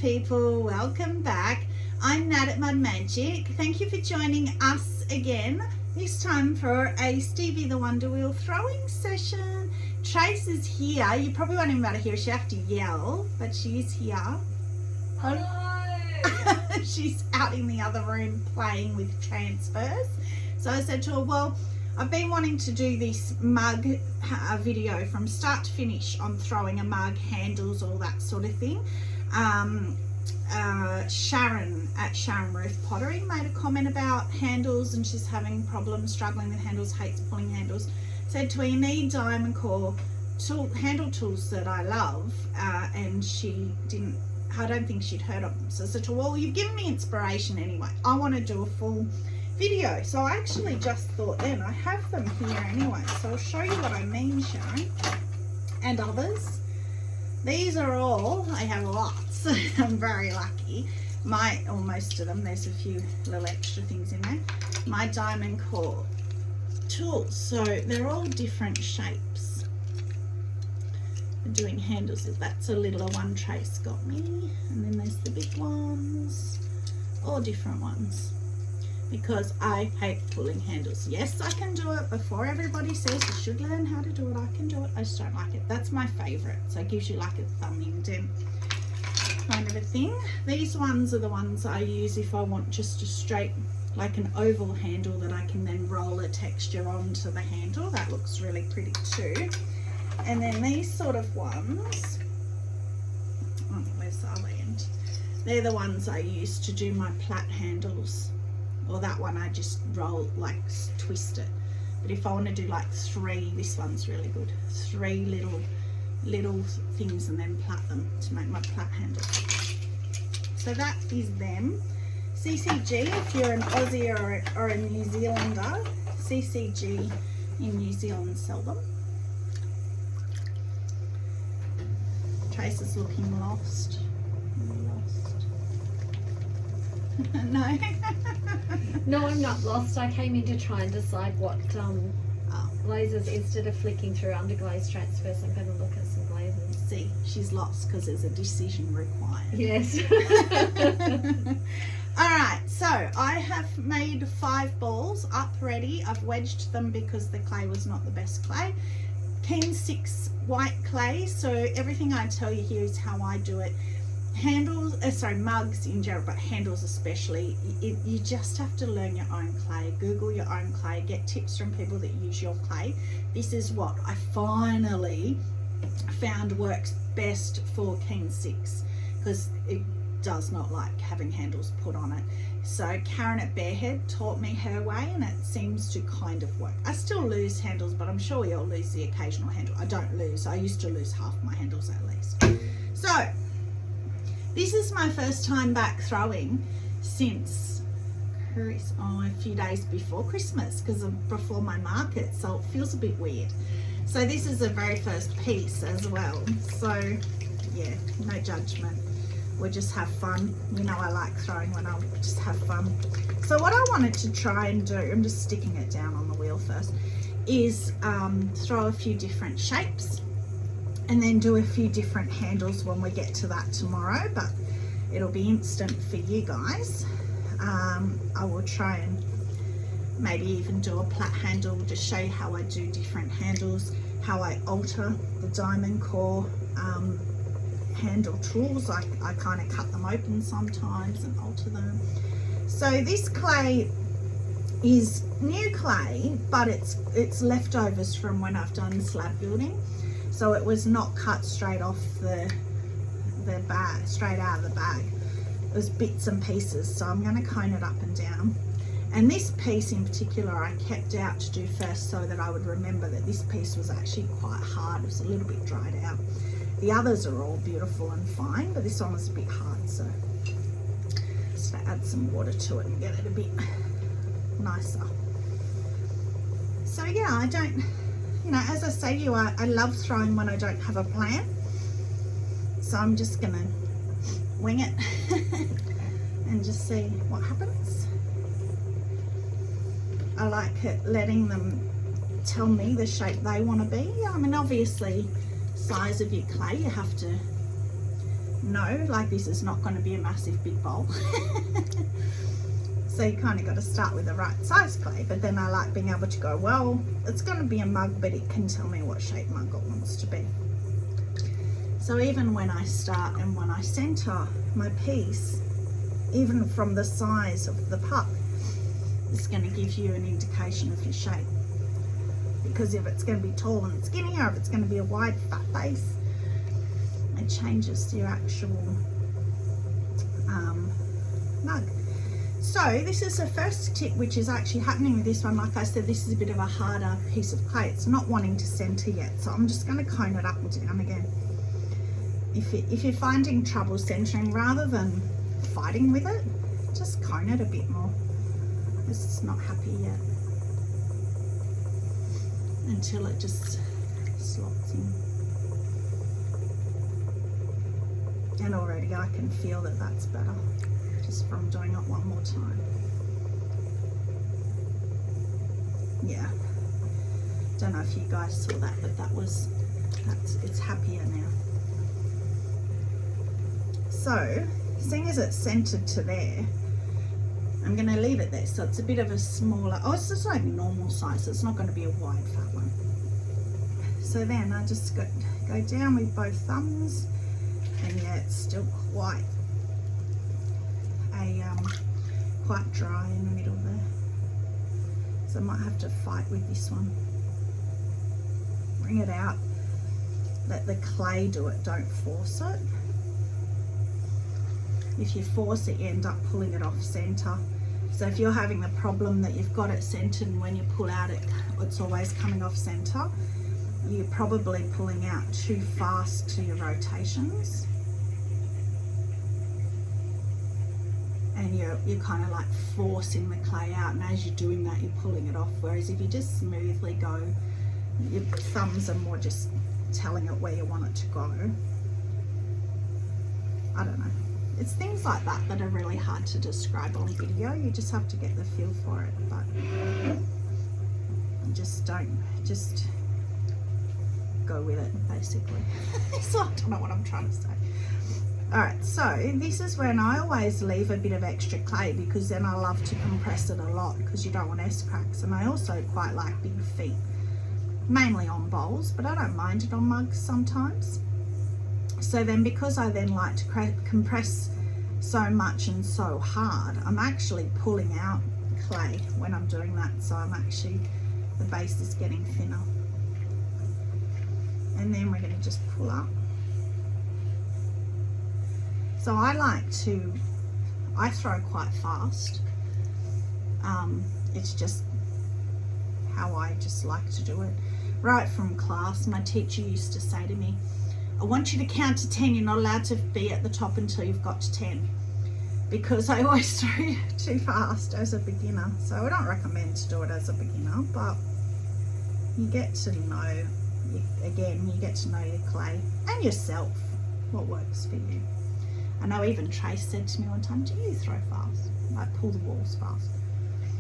people, welcome back. I'm Nat at Mud Magic. Thank you for joining us again, this time for a Stevie the Wonder Wheel throwing session. Trace is here. You probably won't even be able to hear her. She have to yell, but she is here. Hello. She's out in the other room playing with transfers. So I said to her, well, I've been wanting to do this mug video from start to finish on throwing a mug, handles, all that sort of thing. Sharon at Sharon Ruth Pottery made a comment about handles, and she's having problems struggling with handles, hates pulling handles. Said to her, you need diamond core handle tools that I love, and she didn't, I don't think she'd heard of them. So I said to her, well, you've given me inspiration anyway. I want to do a full video. So I actually just thought then, I have them here anyway, so I'll show you what I mean, Sharon, and others. These are all, I have lots. I'm very lucky. Most of them, there's a few little extra things in there. My diamond core tools, so they're all different shapes. I'm doing handles, that's a littler one Trace got me, and then there's the big ones, all different ones, because I hate pulling handles. Yes, I can do it. Before everybody says you should learn how to do it, I can do it. I just don't like it. That's my favorite, so it gives you like a thumb indent kind of a thing. These ones are the ones I use if I want just a straight, like an oval handle that I can then roll a texture onto the handle. That looks really pretty too. And then these sort of ones, oh, where's the other end? They're the ones I use to do my plait handles. Or that one I just roll, like twist it. But if I want to do like three, this one's really good. Three little things and then plait them to make my plait handle. So that is them. CCG, if you're an Aussie or a New Zealander, CCG in New Zealand sell them. Trace is looking lost. No. No, I'm not lost. I came in to try and decide what glazes, instead of flicking through underglaze transfers, I'm going to look at some glazes. See, she's lost because there's a decision required. Yes. Alright, so I have made 5 balls up ready. I've wedged them because the clay was not the best clay. Keen 6 white clay, so everything I tell you here is how I do it. Handles, mugs in general, but handles especially, you just have to learn your own clay. Google your own clay, get tips from people that use your clay. This is what I finally found works best for Keen 6, because it does not like having handles put on it. So Karen at Barehead taught me her way, and it seems to kind of work. I still lose handles, but I'm sure we all lose the occasional handle. I don't lose, I used to lose half my handles at least. So this is my first time back throwing since a few days before Christmas, because before my market, so it feels a bit weird. So this is the very first piece as well. So yeah, no judgment. We'll just have fun. You know I like throwing when I just have fun. So what I wanted to try and do, I'm just sticking it down on the wheel first, is throw a few different shapes, and then do a few different handles when we get to that tomorrow, but it'll be instant for you guys. I will try and maybe even do a plait handle, just show you how I do different handles, how I alter the diamond core handle tools. I kind of cut them open sometimes and alter them. So this clay is new clay, but it's leftovers from when I've done slab building. So it was not cut straight off the bag, straight out of the bag. It was bits and pieces, so I'm going to cone it up and down. And this piece in particular I kept out to do first, so that I would remember that this piece was actually quite hard. It was a little bit dried out. The others are all beautiful and fine, but this one was a bit hard, so just to add some water to it and get it a bit nicer. So yeah, I don't, you know, as I say to you, I love throwing when I don't have a plan. So I'm just gonna wing it and just see what happens. I like it letting them tell me the shape they want to be. I mean, obviously, size of your clay, you have to know, like this is not going to be a massive big bowl. So you kind of got to start with the right size clay. But then I like being able to go, well, it's going to be a mug, but it can tell me what shape mug it wants to be. So even when I start and when I center my piece, even from the size of the puck, it's going to give you an indication of your shape. Because if it's going to be tall and skinny, or if it's going to be a wide fat base, it changes your actual mug. So this is the first tip which is actually happening with this one. Like I said, this is a bit of a harder piece of clay. It's not wanting to center yet, so I'm just going to cone it up and down again. If you're finding trouble centering, rather than fighting with it, just cone it a bit more. It's not happy yet, until it just slots in. And already I can feel that that's better, just from doing it one more time. Yeah, don't know if you guys saw that, but it's happier now. So seeing as it's centered to there, I'm going to leave it there. So it's a bit of a smaller, it's just like normal size, so it's not going to be a wide fat one. So then I just go down with both thumbs, and yeah, it's still quite dry in the middle there. So I might have to fight with this one. Bring it out, let the clay do it, don't force it. If you force it, you end up pulling it off center. So if you're having the problem that you've got it centered and when you pull out it's always coming off center, you're probably pulling out too fast to your rotations. And you're kind of like forcing the clay out, and as you're doing that, you're pulling it off. Whereas if you just smoothly go, your thumbs are more just telling it where you want it to go. I don't know. It's things like that that are really hard to describe on video. You just have to get the feel for it, but just go with it, basically. So I don't know what I'm trying to say. All right, so this is when I always leave a bit of extra clay, because then I love to compress it a lot, because you don't want S cracks. And I also quite like big feet, mainly on bowls, but I don't mind it on mugs sometimes. So then, because I then like to compress so much and so hard, I'm actually pulling out clay when I'm doing that. So the base is getting thinner. And then we're going to just pull up. So I throw quite fast. It's just how I just like to do it. Right from class, my teacher used to say to me, I want you to count to 10. You're not allowed to be at the top until you've got to 10. Because I always throw too fast as a beginner. So I don't recommend to do it as a beginner, but you get to know, you get to know your clay and yourself, what works for you. I know even Trace said to me one time, do you throw fast? Like pull the walls fast?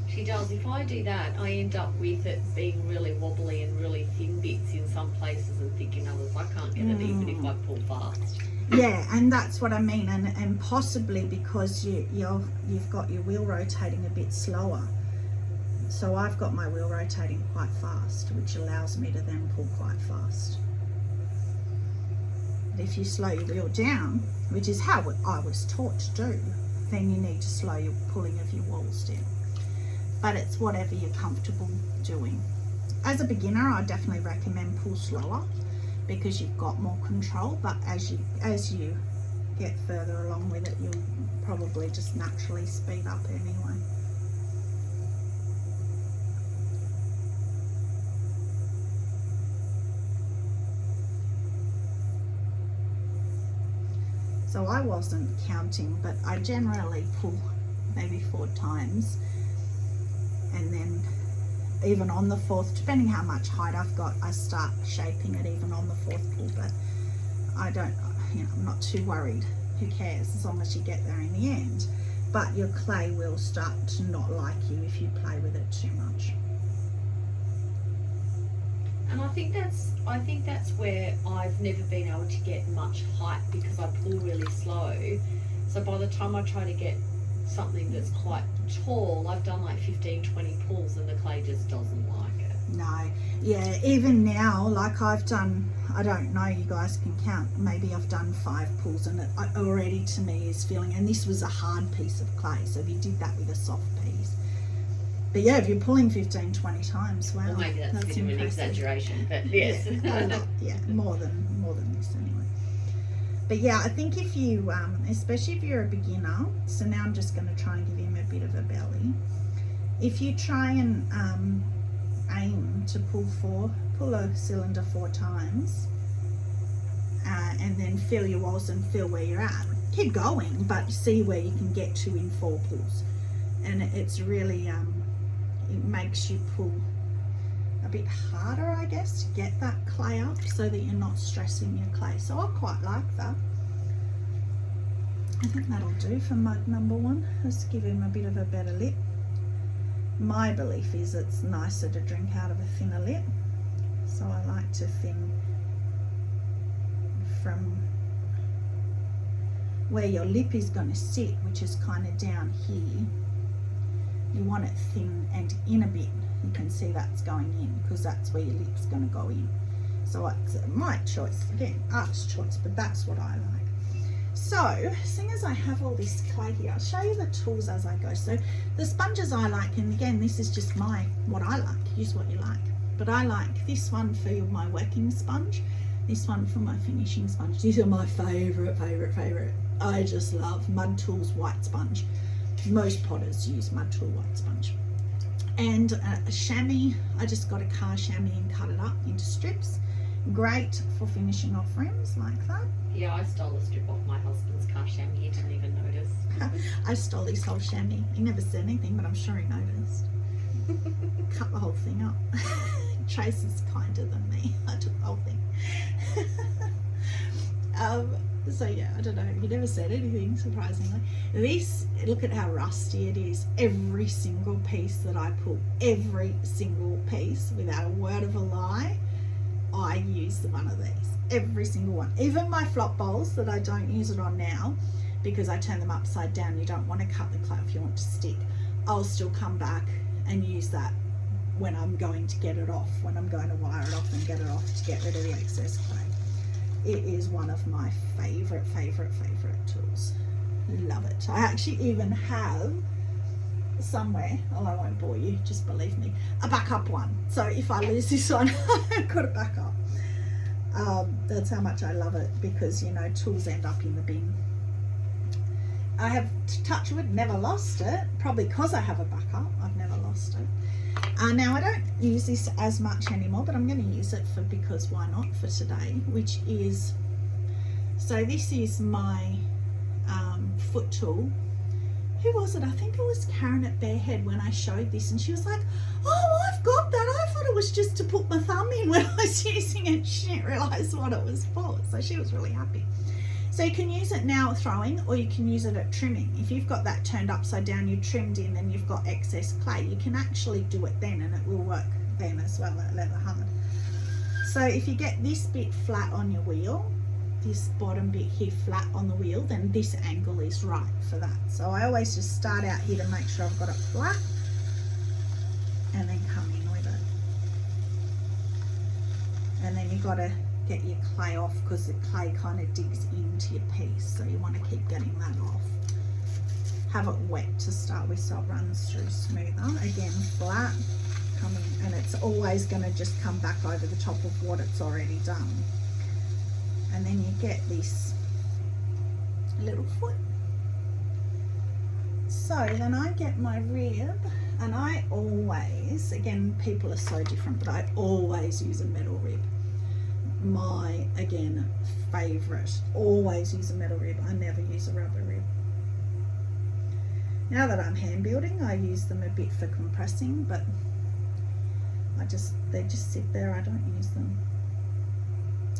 She does. If I do that, I end up with it being really wobbly and really thin bits in some places and thick in others. I can't get it even if I pull fast. Yeah, and that's what I mean, and possibly because you've got your wheel rotating a bit slower. So I've got my wheel rotating quite fast, which allows me to then pull quite fast. But if you slow your wheel down, which is how I was taught to do, then you need to slow your pulling of your walls down. But it's whatever you're comfortable doing. As a beginner, I definitely recommend pull slower, because you've got more control, but as you get further along with it, you'll probably just naturally speed up anyway. So I wasn't counting, but I generally pull maybe 4 times, and then even on the 4th, depending how much height I've got, I start shaping it even on the 4th pull. But I don't, I'm not too worried. Who cares, as long as you get there in the end. But your clay will start to not like you if you play with it too much. And I think that's where I've never been able to get much height because I pull really slow. So by the time I try to get something that's quite tall, I've done like 15, 20 pulls and the clay just doesn't like it. No, yeah, even now, like I've done, I don't know, you guys can count, maybe I've done 5 pulls and it already to me is feeling, and this was a hard piece of clay, so if you did that with a soft piece. But yeah, if you're pulling 15, 20 times, wow. Well, maybe that's a bit of an exaggeration, but yes. Yeah, a lot, yeah, more than this anyway. But yeah, I think if you, especially if you're a beginner, so now I'm just going to try and give him a bit of a belly. If you try and aim to pull a cylinder 4 times, and then fill your walls and feel where you're at. Keep going, but see where you can get to in 4 pulls. And it's really, it makes you pull a bit harder, I guess, to get that clay up so that you're not stressing your clay. So I quite like that. I think that'll do for mug number 1. Let's give him a bit of a better lip. My belief is it's nicer to drink out of a thinner lip, so I like to thin from where your lip is going to sit, which is kind of down here. You want it thin and in a bit. You can see that's going in because that's where your lip's going to go in. So it's my choice, again, art's choice, but that's what I like. So, seeing as I have all this clay here, I'll show you the tools as I go. So the sponges I like, and again, this is just what I like, use what you like. But I like this one for my working sponge, this one for my finishing sponge. These are my favorite. I just love Mud Tools white sponge. Most potters use Mud Tool white sponge. And a chamois, I just got a car chamois and cut it up into strips. Great for finishing off rims like that. Yeah, I stole a strip off my husband's car chamois. He didn't even notice. I stole his whole chamois. He never said anything, but I'm sure he noticed. Cut the whole thing up. Trace is kinder than me. I took the whole thing. So yeah, I don't know. He never said anything, surprisingly. This, look at how rusty it is. Every single piece that I pull, every single piece, without a word of a lie, I use one of these. Every single one. Even my flop bowls that I don't use it on now because I turn them upside down. You don't want to cut the clay if you want to stick. I'll still come back and use that when I'm going to get it off, when I'm going to wire it off and get it off to get rid of the excess clay. It is one of my favorite tools. Love it. I actually even have somewhere, oh, I won't bore you, just believe me, a backup one. So if I lose this one, I've got a backup. That's how much I love it, because you know, tools end up in the bin. I have, touch wood, never lost it, probably because I have a backup. I've never lost it. Now I don't use this as much anymore, but I'm going to use it because why not, for today, which is, so this is my foot tool. Who was it? I think it was Karen at Barehead when I showed this, and she was like, oh, I've got that. I thought it was just to put my thumb in when I was using it. She didn't realise what it was for, so she was really happy. So you can use it now at throwing, or you can use it at trimming. If you've got that turned upside down, you've trimmed in and you've got excess clay, you can actually do it then, and it will work then as well at leather hard. So if you get this bit flat on your wheel, this bottom bit here flat on the wheel, then this angle is right for that. So I always just start out here to make sure I've got it flat and then come in with it. And then you've got to get your clay off because the clay kind of digs into your piece, so you want to keep getting that off. Have it wet to start with so it runs through smoother. Again, flat, coming, and it's always going to just come back over the top of what it's already done. And then you get this little foot. So then I get my rib, and I always, again, people are so different, but I always use a metal rib. My, again, favorite, always use a metal rib. I never use a rubber rib. Now that I'm hand building, I use them a bit for compressing, but they just sit there. I don't use them.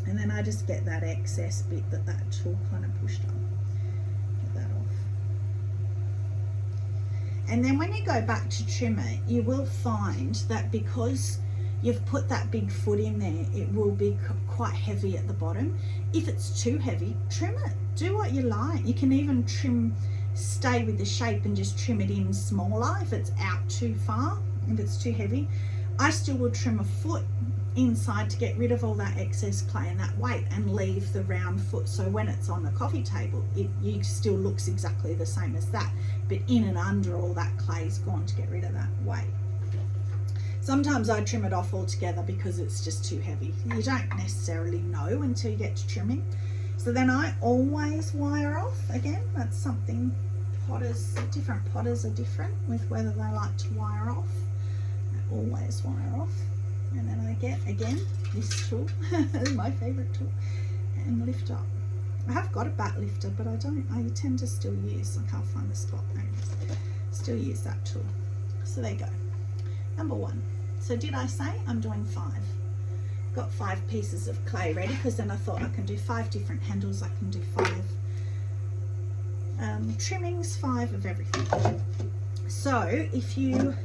And then I just get that excess bit that tool kind of pushed up. Get that off. And then when you go back to trim it, you will find that because you've put that big foot in there, it will be quite heavy at the bottom. If it's too heavy, trim it. Do what you like. You can even stay with the shape and just trim it in smaller if it's out too far, if it's too heavy. I still will trim a foot inside to get rid of all that excess clay and that weight, and leave the round foot, so when it's on the coffee table it still looks exactly the same as that, but in and under all that clay's gone to get rid of that weight. Sometimes I trim it off altogether because it's just too heavy. You don't necessarily know until you get to trimming. So then I always wire off. Again, that's something different potters are different with whether they like to wire off. I always wire off. And then I get, again, this tool, my favourite tool, and lift up. I have got a back lifter, but I tend to still use, I can't find the spot there, still use that tool. So there you go. Number 1. So did I say I'm doing 5? Got 5 pieces of clay ready, because then I thought I can do 5 different handles, I can do 5 trimmings, 5 of everything. So if you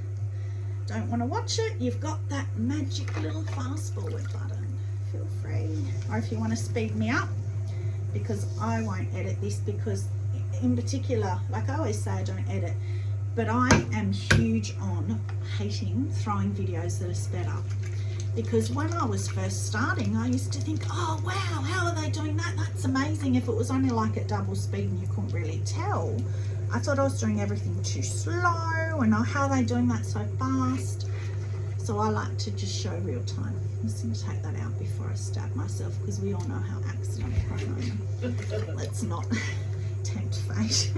don't want to watch it, you've got that magic little fast forward button, feel free. Or if you want to speed me up, because I won't edit this, because in particular, like I always say, I don't edit, but I am huge on hating throwing videos that are sped up, because when I was first starting I used to think, oh wow, how are they doing that, that's amazing. If it was only like at double speed and you couldn't really tell, I thought I was doing everything too slow, and how are they doing that so fast? So I like to just show real time. I'm just going to take that out before I stab myself, because we all know how accident prone I am. Let's not tempt fate.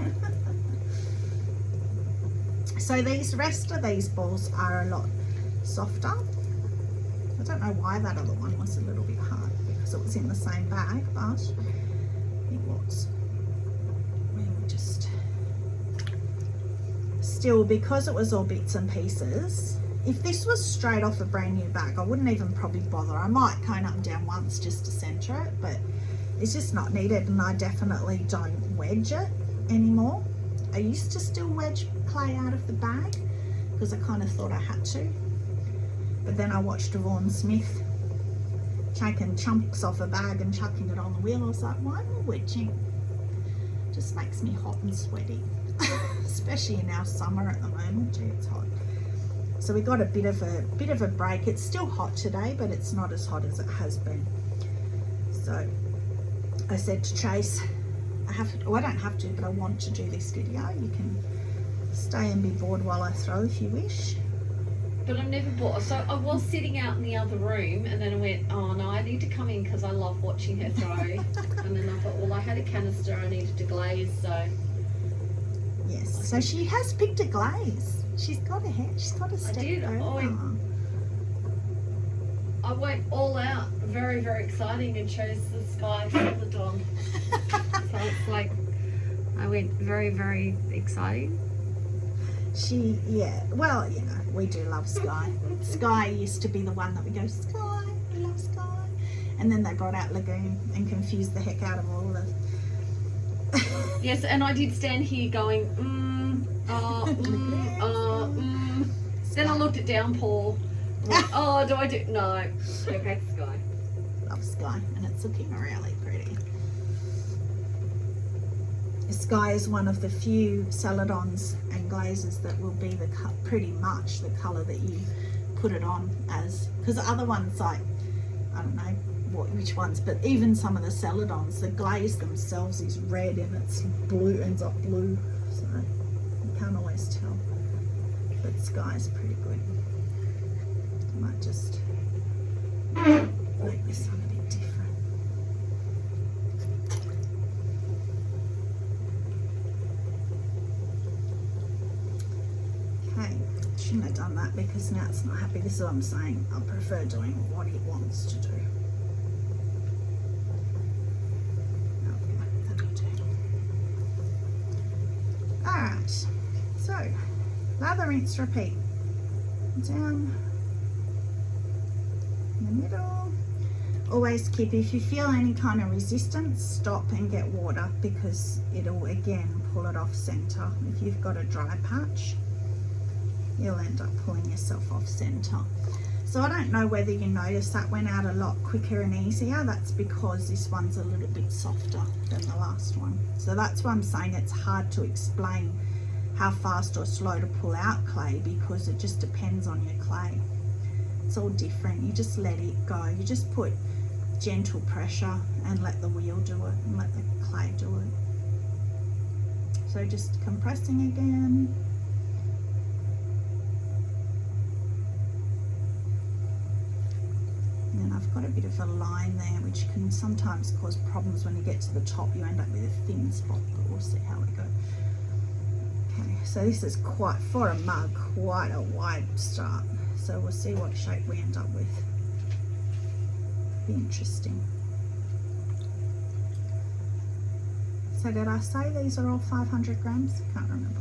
So the rest of these balls are a lot softer. I don't know why that other one was a little bit hard, because it was in the same bag, but it was. We'll just... Still, because it was all bits and pieces, if this was straight off a brand new bag, I wouldn't even probably bother. I might cone up and down once just to center it, but it's just not needed, and I definitely don't wedge it anymore. I used to still wedge clay out of the bag because I kind of thought I had to, but then I watched Vaughan Smith taking chunks off a bag and chucking it on the wheel. I was like, why am I wedging? Just makes me hot and sweaty. Especially in our summer at the moment. Gee, it's hot. So we got a bit of a break. It's still hot today, but it's not as hot as it has been. So I said to Chase, I don't have to, but I want to do this video. You can stay and be bored while I throw if you wish. But I'm never bored. So I was sitting out in the other room, and then I went, oh no, I need to come in because I love watching her throw. And then I thought, well, I had a canister I needed to glaze, so. Yes, so she has picked a glaze. She's got a head. She's got a step. I did. I went all out, very, very exciting, and chose the sky Celadon. So it's like, I went very, very exciting. Yeah, well, you know, we do love Sky. Sky used to be the one that we go, Sky, we love Sky. And then they brought out Lagoon and confused the heck out of all of us. Yes, and I did stand here going, Then I looked at Downpour. Went, oh, do I do? No. Okay, Sky. Love Sky, and it's looking really pretty. Sky is one of the few Celadons and glazes that will be pretty much the colour that you put it on as, because the other ones, like, I don't know which ones, but even some of the Celadons, the glaze themselves is red and it's blue, ends up blue, so you can't always tell. But Sky's pretty good. I might just make this one a bit different. Okay, shouldn't have done that because now it's not happy. This is what I'm saying. I prefer doing what it wants to do. Alright, so lather, rinse, repeat. Down in the middle. Always keep, if you feel any kind of resistance, stop and get water, because it'll again pull it off center. If you've got a dry patch, you'll end up pulling yourself off center. So I don't know whether you noticed that went out a lot quicker and easier. That's because this one's a little bit softer than the last one. So that's why I'm saying it's hard to explain how fast or slow to pull out clay, because it just depends on your clay. It's all different. You just let it go. You just put gentle pressure and let the wheel do it and let the clay do it. So just compressing again. And then I've got a bit of a line there, which can sometimes cause problems when you get to the top. You end up with a thin spot, but we'll see how we go. Okay, so this is quite, for a mug, quite a wide start. So we'll see what shape we end up with. Be interesting. So did I say these are all 500 grams? Can't remember.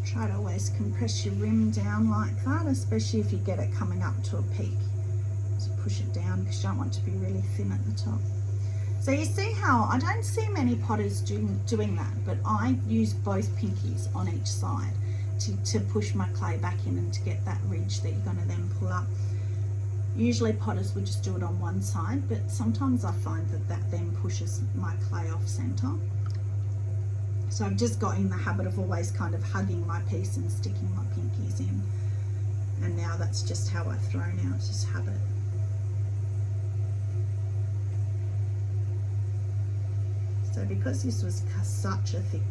Try to always compress your rim down like that, especially if you get it coming up to a peak. So push it down because you don't want to be really thin at the top. So you see how I don't see many potters doing that, but I use both pinkies on each side to push my clay back in and to get that ridge that you're going to then pull up. Usually potters would just do it on one side, but sometimes I find that that then pushes my clay off center. So I've just got in the habit of always kind of hugging my piece and sticking my pinkies in. And now that's just how I throw now, it's just habit. So because this was such a thick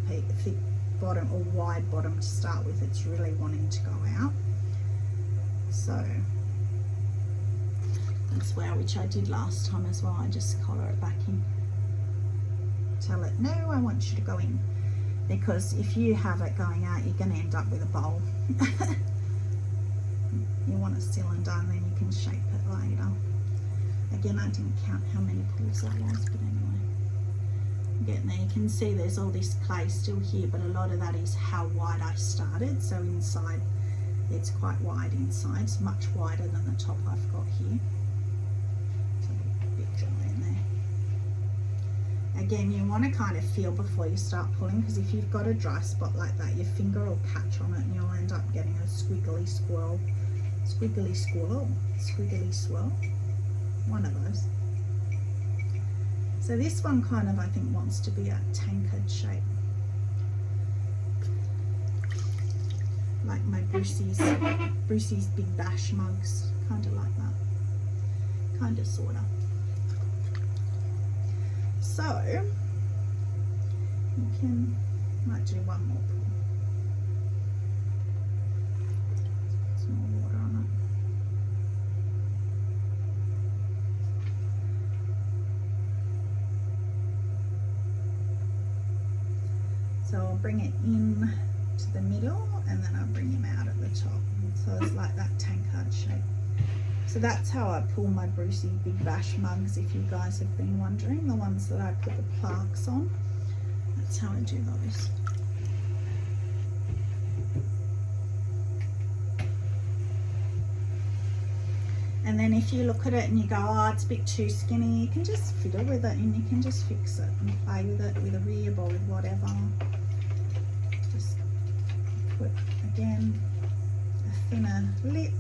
bottom or wide bottom to start with, it's really wanting to go out. So that's where, which I did last time as well, I just collar it back in. Tell it, no, I want you to go in. Because if you have it going out, you're going to end up with a bowl. You want a cylinder and then you can shape it later. Again, I didn't count how many pulls that was, but anyway. Getting there, you can see there's all this clay still here, but a lot of that is how wide I started. So inside, it's quite wide inside. It's much wider than the top I've got here. So a bit dry in there. Again, you want to kind of feel before you start pulling, because if you've got a dry spot like that, your finger will catch on it and you'll end up getting a squiggly swirl. Squiggly swirl? Squiggly swirl? One of those. So this one kind of, I think, wants to be a tankard shape. Like my Brucey's Big Bash mugs. Kind of like that. Kind of, sort of. So, you might do one more pull. Some more water on it. So I'll bring it in to the middle and then I'll bring him out at the top. So it's like that tankard shape. So that's how I pull my Brucey Big Bash mugs, if you guys have been wondering, the ones that I put the plaques on. That's how I do those. And then if you look at it and you go, oh, it's a bit too skinny, you can just fiddle with it and you can just fix it and play with it with a rib or with whatever. Just put, again, a thinner lip.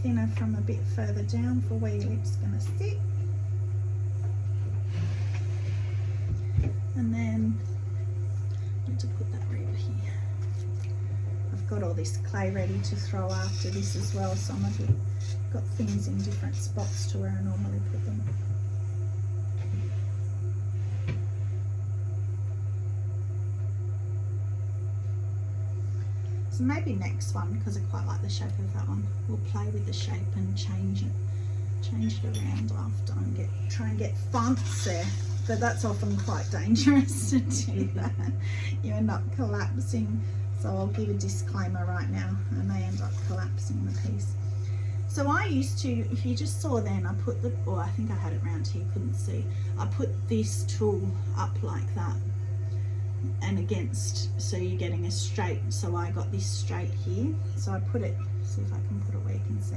Thinner from a bit further down for where your lip's going to sit. And then I need to put that rib here. I've got all this clay ready to throw after this as well. Some of it got things in different spots to where I normally put them. So maybe next one, because I quite like the shape of that one, we'll play with the shape and change it around after and try and get fancy. But that's often quite dangerous to do that. You end up collapsing. So I'll give a disclaimer right now. I may end up collapsing the piece. So I used to, if you just saw then, I put the, or I think I had it round here, you couldn't see. I put this tool up like that. and against, so you're getting a straight. So I got this straight here, so I put it, see if I can put it where you can see,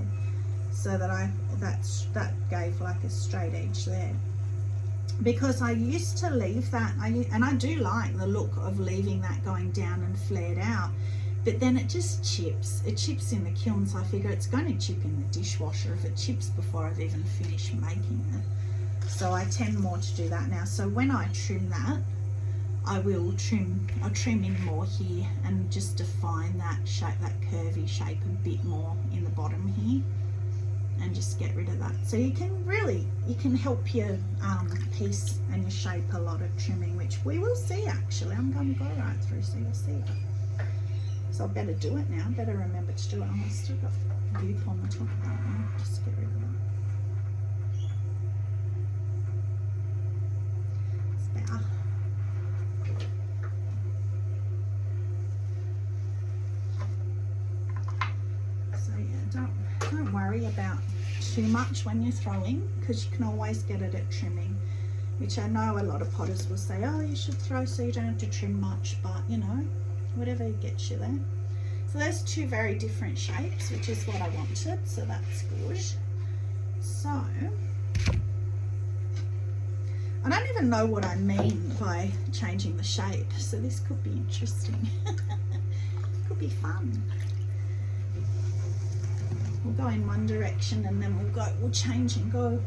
so that that gave like a straight edge there, because I used to leave that, and I do like the look of leaving that going down and flared out, but then it just chips. It chips in the kiln, so I figure it's going to chip in the dishwasher if it chips before I've even finished making it. So I tend more to do that now. So when I trim that, I'll trim in more here and just define that shape, that curvy shape a bit more in the bottom here, and just get rid of that. So you can help your piece and your shape a lot of trimming, which we will see actually. I'm going to go right through so you'll see it. So I better do it now. Better remember to do it. I've still got goop on the top of that one. Just get rid of that. It's better. So yeah, don't worry about too much when you're throwing, because you can always get it at trimming, which I know a lot of potters will say, oh, you should throw so you don't have to trim much, but you know, whatever gets you there. So there's two very different shapes, which is what I wanted, so that's good. So I don't even know what I mean by changing the shape, so this could be interesting. Could be fun. We'll go in one direction and then we'll change and go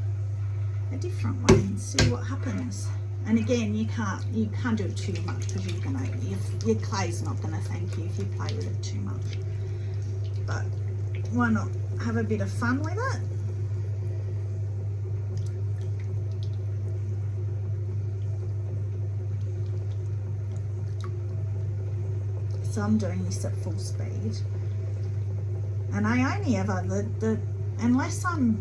a different way and see what happens. And again, you can't do it too much, because your clay's not gonna thank you if you play with it too much. But why not have a bit of fun with it? So I'm doing this at full speed. And I only ever, unless I'm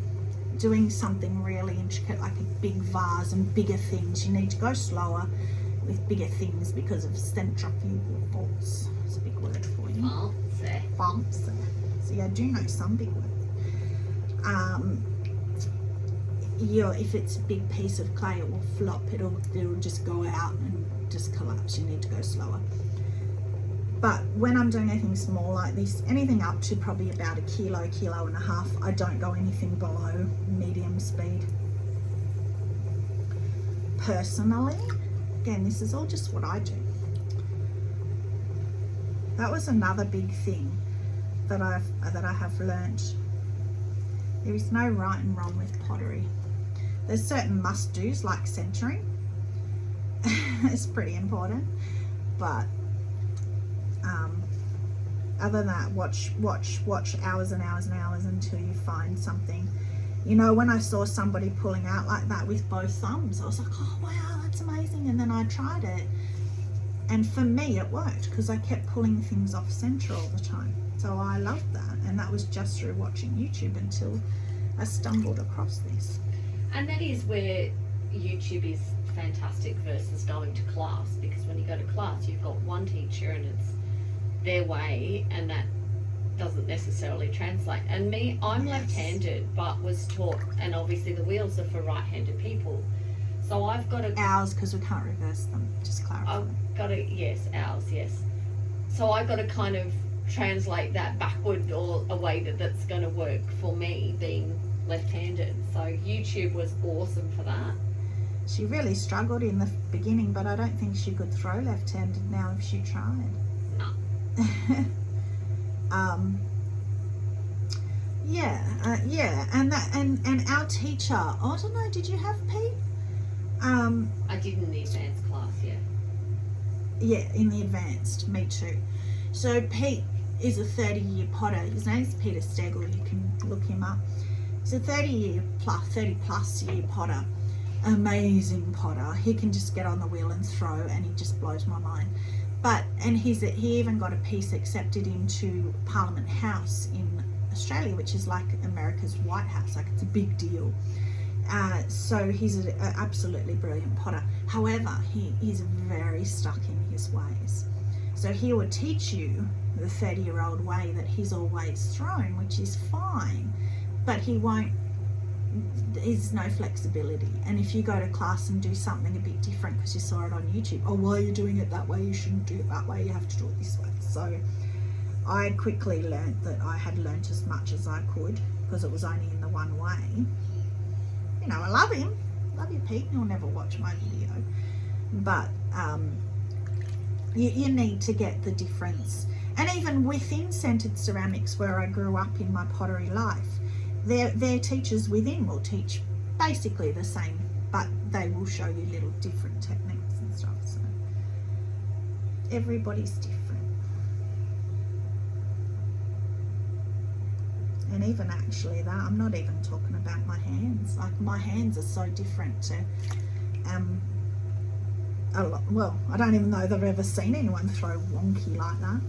doing something really intricate, like a big vase and bigger things, you need to go slower with bigger things because of centrifugal force. It's a big word for you. Fancy. See, I do know some big words. If it's a big piece of clay, it will flop. It'll just go out and just collapse. You need to go slower. But when I'm doing anything small like this, anything up to probably about a kilo, kilo and a half, I don't go anything below medium speed. Personally, again, this is all just what I do. That was another big thing that I have learnt. There is no right and wrong with pottery. There's certain must-dos like centering. It's pretty important, but other than that, watch hours and hours and hours until you find something. You know, when I saw somebody pulling out like that with both thumbs, I was like, oh wow, that's amazing. And then I tried it, and for me it worked, because I kept pulling things off center all the time. So I loved that, and that was just through watching YouTube until I stumbled across this. And that is where YouTube is fantastic versus going to class, because when you go to class you've got one teacher and it's their way, and that doesn't necessarily translate. And me, I'm left-handed, but was taught, and obviously the wheels are for right-handed people, so I've got to ours, because we can't reverse them, just clarify. I've got to, yes, ours, yes. So I've got to kind of translate that backward, or a way that's going to work for me being left-handed. So YouTube was awesome for that. She really struggled in the beginning, but I don't think she could throw left-handed now if she tried. No. And our teacher, I don't know, did you have Pete? I did in the advanced class, yeah. Yeah, in the advanced, me too. So Pete is a 30-year potter. His name's Peter Stegel. You can look him up. He's a 30 plus year potter. Amazing potter. He can just get on the wheel and throw, and he just blows my mind. And he even got a piece accepted into Parliament House in Australia, which is like America's White House. Like, it's a big deal. So he's an absolutely brilliant potter. However, he is very stuck in his ways. So he would teach you the 30-year-old way that he's always thrown, which is fine, but he won't is no flexibility. And if you go to class and do something a bit different because you saw it on YouTube, oh, why are you doing it that way? You shouldn't do it that way. You have to do it this way. So I quickly learned that I had learnt as much as I could because it was only in the one way. You know, I love him. Love you, Pete. You'll never watch my video. But you need to get the difference. And even within Centered Ceramics, where I grew up in my pottery life, their teachers within will teach basically the same, but they will show you little different techniques and stuff. So everybody's different. And even actually that, I'm not even talking about my hands. Like, my hands are so different to a lot. Well, I don't even know they've ever seen anyone throw wonky like that.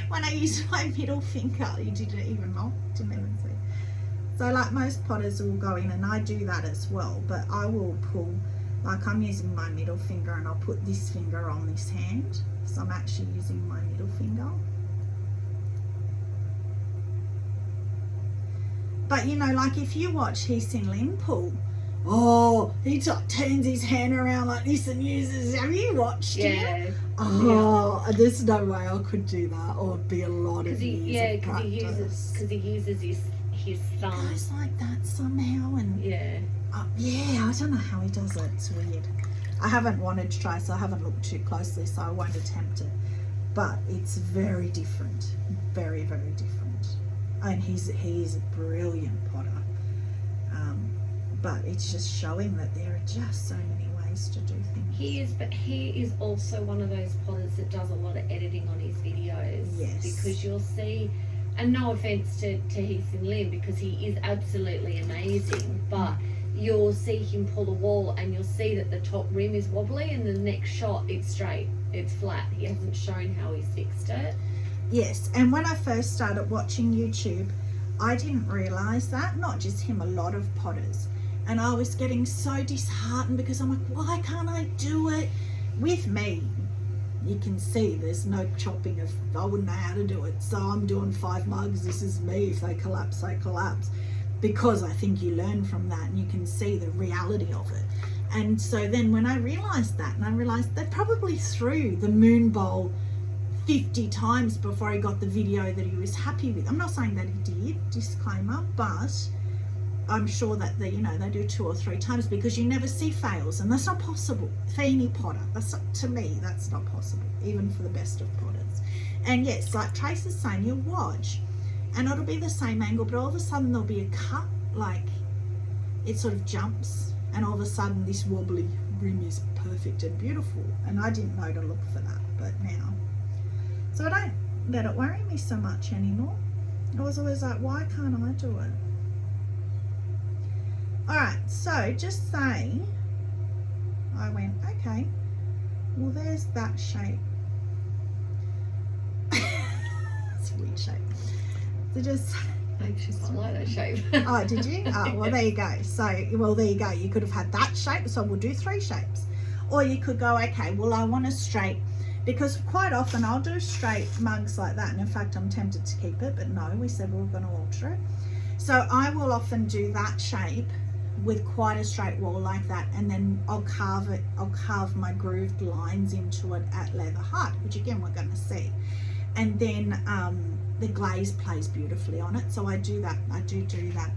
When I used my middle finger, you didn't even know, didn't even see. So like most potters will go in, and I do that as well, but I will pull, like I'm using my middle finger and I'll put this finger on this hand. So I'm actually using my middle finger. But you know, like if you watch Hee-Sin Lin pull, oh, he turns his hand around like this and uses, have you watched it? Oh, yeah. There's no way I could do that, or it'd be a lot of years of practice. Because he uses his thumb. It goes like that somehow, and yeah, I don't know how he does it. It's weird. I haven't wanted to try, so I haven't looked too closely, so I won't attempt it. But it's very different, very, very different. And he's a brilliant potter. But it's just showing that there are just so many ways to do things. He is, but he is also one of those potters that does a lot of editing on his videos. Yes. Because you'll see, and no offense to Hee-Sin Lin, because he is absolutely amazing, but you'll see him pull a wall and you'll see that the top rim is wobbly, and the next shot it's straight, it's flat. He hasn't shown how he's fixed it. Yes, and when I first started watching YouTube, I didn't realise that, not just him, a lot of potters. And I was getting so disheartened because I'm like, why can't I do it? With me, you can see there's no chopping of, I wouldn't know how to do it. So I'm doing 5 mugs, this is me. If they collapse, they collapse. Because I think you learn from that and you can see the reality of it. And so then when I realised that, and I realised they probably threw the moon bowl 50 times before he got the video that he was happy with. I'm not saying that he did, disclaimer, but I'm sure that they do 2 or 3 times, because you never see fails, and that's not possible for any potter. That's not, to me, that's not possible, even for the best of potters. And yes, like Trace is saying, you'll watch and it'll be the same angle, but all of a sudden there'll be a cut, like it sort of jumps, and all of a sudden this wobbly rim is perfect and beautiful. And I didn't know to look for that, but now. So I don't let it worry me so much anymore. I was always like, why can't I do it? Alright, so just say, I went, okay, well there's that shape. It's a weird shape. So just... I actually quite like that shape. Oh, did you? Oh, well there you go. So, well there you go. You could have had that shape, so we'll do 3 shapes. Or you could go, okay, well I want a straight, because quite often I'll do straight mugs like that, and in fact I'm tempted to keep it, but no, we said we were going to alter it. So I will often do that shape with quite a straight wall like that, and then I'll carve my grooved lines into it at leather hut, which again we're going to see. And then the glaze plays beautifully on it, so I do that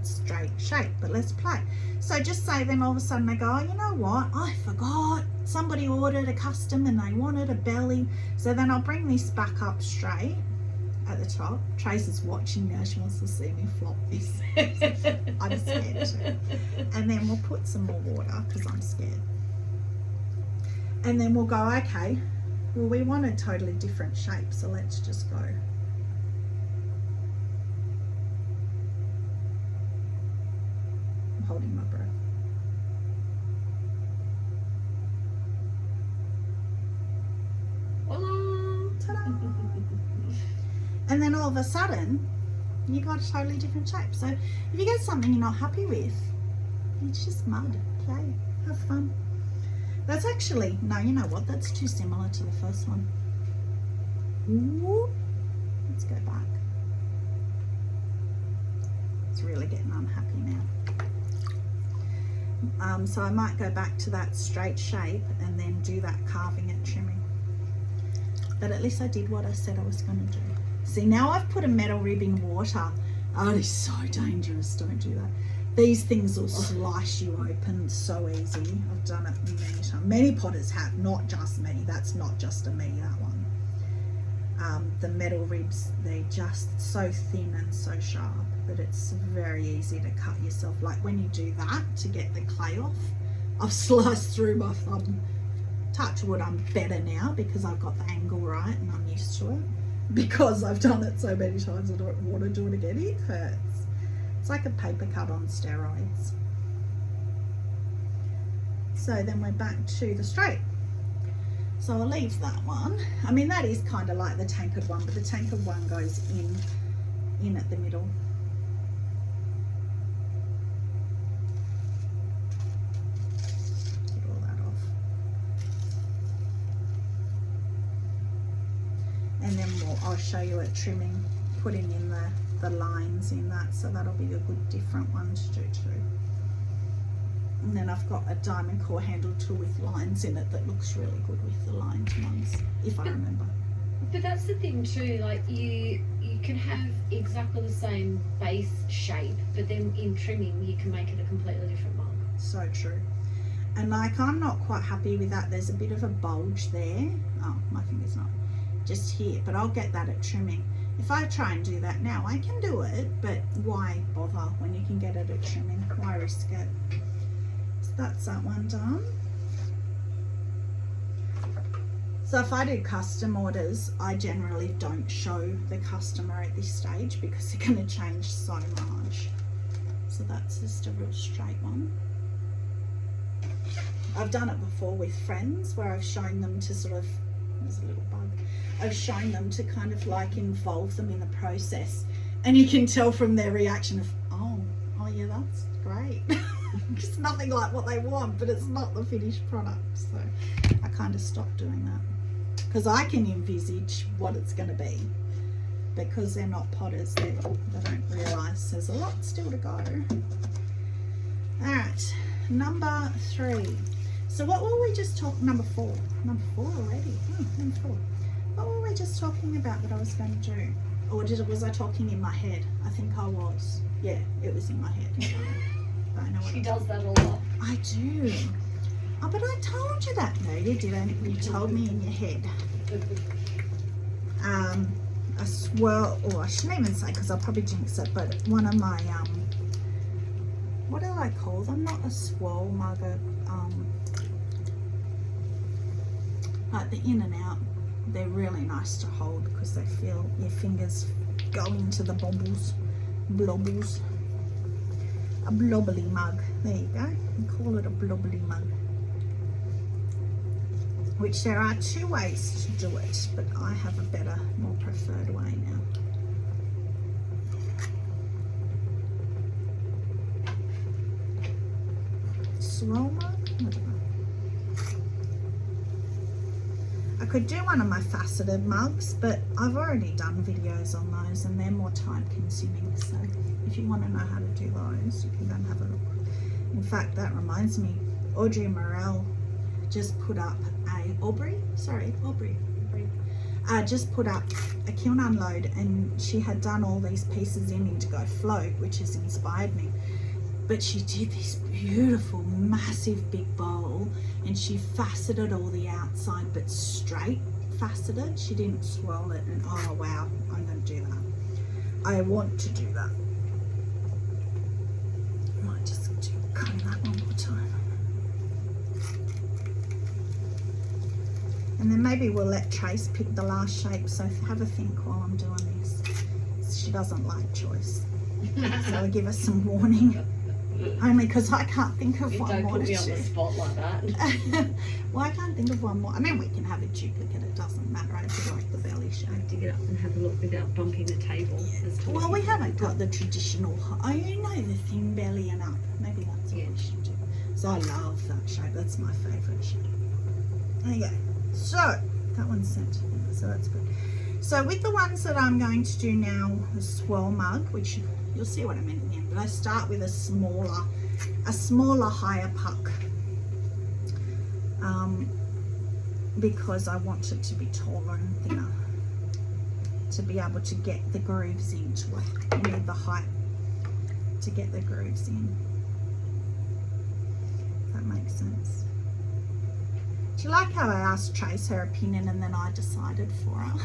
straight shape. But let's play. So just say then all of a sudden they go, oh, you know what, I forgot, somebody ordered a custom and they wanted a belly, so then I'll bring this back up straight at the top. Trace is watching now, she wants to see me flop this. I'm scared too. And then we'll put some more water because I'm scared. And then we'll go, okay, well we want a totally different shape, so let's just go. I'm holding my breath. Ta-da! And then all of a sudden, you got a totally different shape. So if you get something you're not happy with, it's just mud. Play, have fun. That's actually, no, you know what? That's too similar to the first one. Ooh. Let's go back. It's really getting unhappy now. So I might go back to that straight shape and then do that carving and trimming. But at least I did what I said I was going to do. See, now I've put a metal rib in water. Oh, it's so dangerous. Don't do that. These things will slice you open so easy. I've done it many times. Many potters have, not just me. That's not just a me, that one. The metal ribs, they're just so thin and so sharp, but it's very easy to cut yourself. Like when you do that to get the clay off, I've sliced through my thumb. Touch wood, I'm better now because I've got the angle right and I'm used to it. Because I've done it so many times, I don't want to do it again. It hurts. It's like a paper cut on steroids. So then we're back to the straight. So I'll leave that one. I mean, that is kind of like the tankard one, but the tankard one goes in at the middle. Get all that off. And then I'll show you it trimming, putting in the lines in that, so that'll be a good different one to do too. And then I've got a diamond core handle tool with lines in it that looks really good with the lined ones, if I remember. But that's the thing too, like you can have exactly the same base shape, but then in trimming you can make it a completely different mug. So true. And like, I'm not quite happy with that. There's a bit of a bulge there. Oh, my finger's not. Just here, but I'll get that at trimming. If I try and do that now, I can do it, but why bother when you can get it at trimming? Why risk it? So that's that one done. So if I do custom orders, I generally don't show the customer at this stage because they're going to change so much. So that's just a real straight one. I've done it before with friends where I've shown them to sort of, there's a little bug, I've shown them to kind of like involve them in the process, and you can tell from their reaction of, oh yeah, that's great. It's nothing like what they want, but it's not the finished product. So I kind of stopped doing that because I can envisage what it's going to be, because they're not potters. They don't realise there's a lot still to go. All right, number 3. So what were we just talking, number 4 already. Number 4. What were we just talking about that I was going to do? Or was I talking in my head? I think I was. Yeah, it was in my head. I know She does that a lot. I do. Oh, but I told you that. No, you didn't. You told me in your head. A swirl, or I shouldn't even say because I'll probably jinx it, but one of my, what do I call them? Not a swirl mug, like the in and out. They're really nice to hold because they feel your fingers go into the blobbles. A blobbly mug. There you go. You call it a blobbly mug. Which there are 2 ways to do it, but I have a better, more preferred way now. Swirl mug? I don't know. I could do one of my faceted mugs, but I've already done videos on those and they're more time consuming. So if you want to know how to do those, you can go and have a look. In fact, that reminds me, Audrey Morell just put up Aubrey just put up a kiln unload, and she had done all these pieces in Indigo Float, which has inspired me. But she did this beautiful, massive big bowl, and she faceted all the outside, but straight faceted. She didn't swirl it, and oh wow, I'm going to do that. I want to do that. I might just come that one more time. And then maybe we'll let Trace pick the last shape, so have a think while I'm doing this. She doesn't like choice, so I'll give her some warning. Only because I can't think of one more to do. Don't put me on the spot like that. Well, I can't think of one more. I mean, we can have a duplicate, it doesn't matter. I do like the belly shape. Dig it up and have a look without bumping the table. Well, we haven't got the traditional, oh, you know, the thin belly and up. Maybe that's what we should do. So I love that shape. That's my favourite shape. There you go. So, that one's sent. So that's good. So with the ones that I'm going to do now, the swirl mug, which You'll see what I mean in the end. But I start with a smaller higher puck, because I want it to be taller and thinner to be able to get the grooves into it. You need the height to get the grooves in. If that makes sense. Do you like how I asked Trace her opinion and then I decided for her?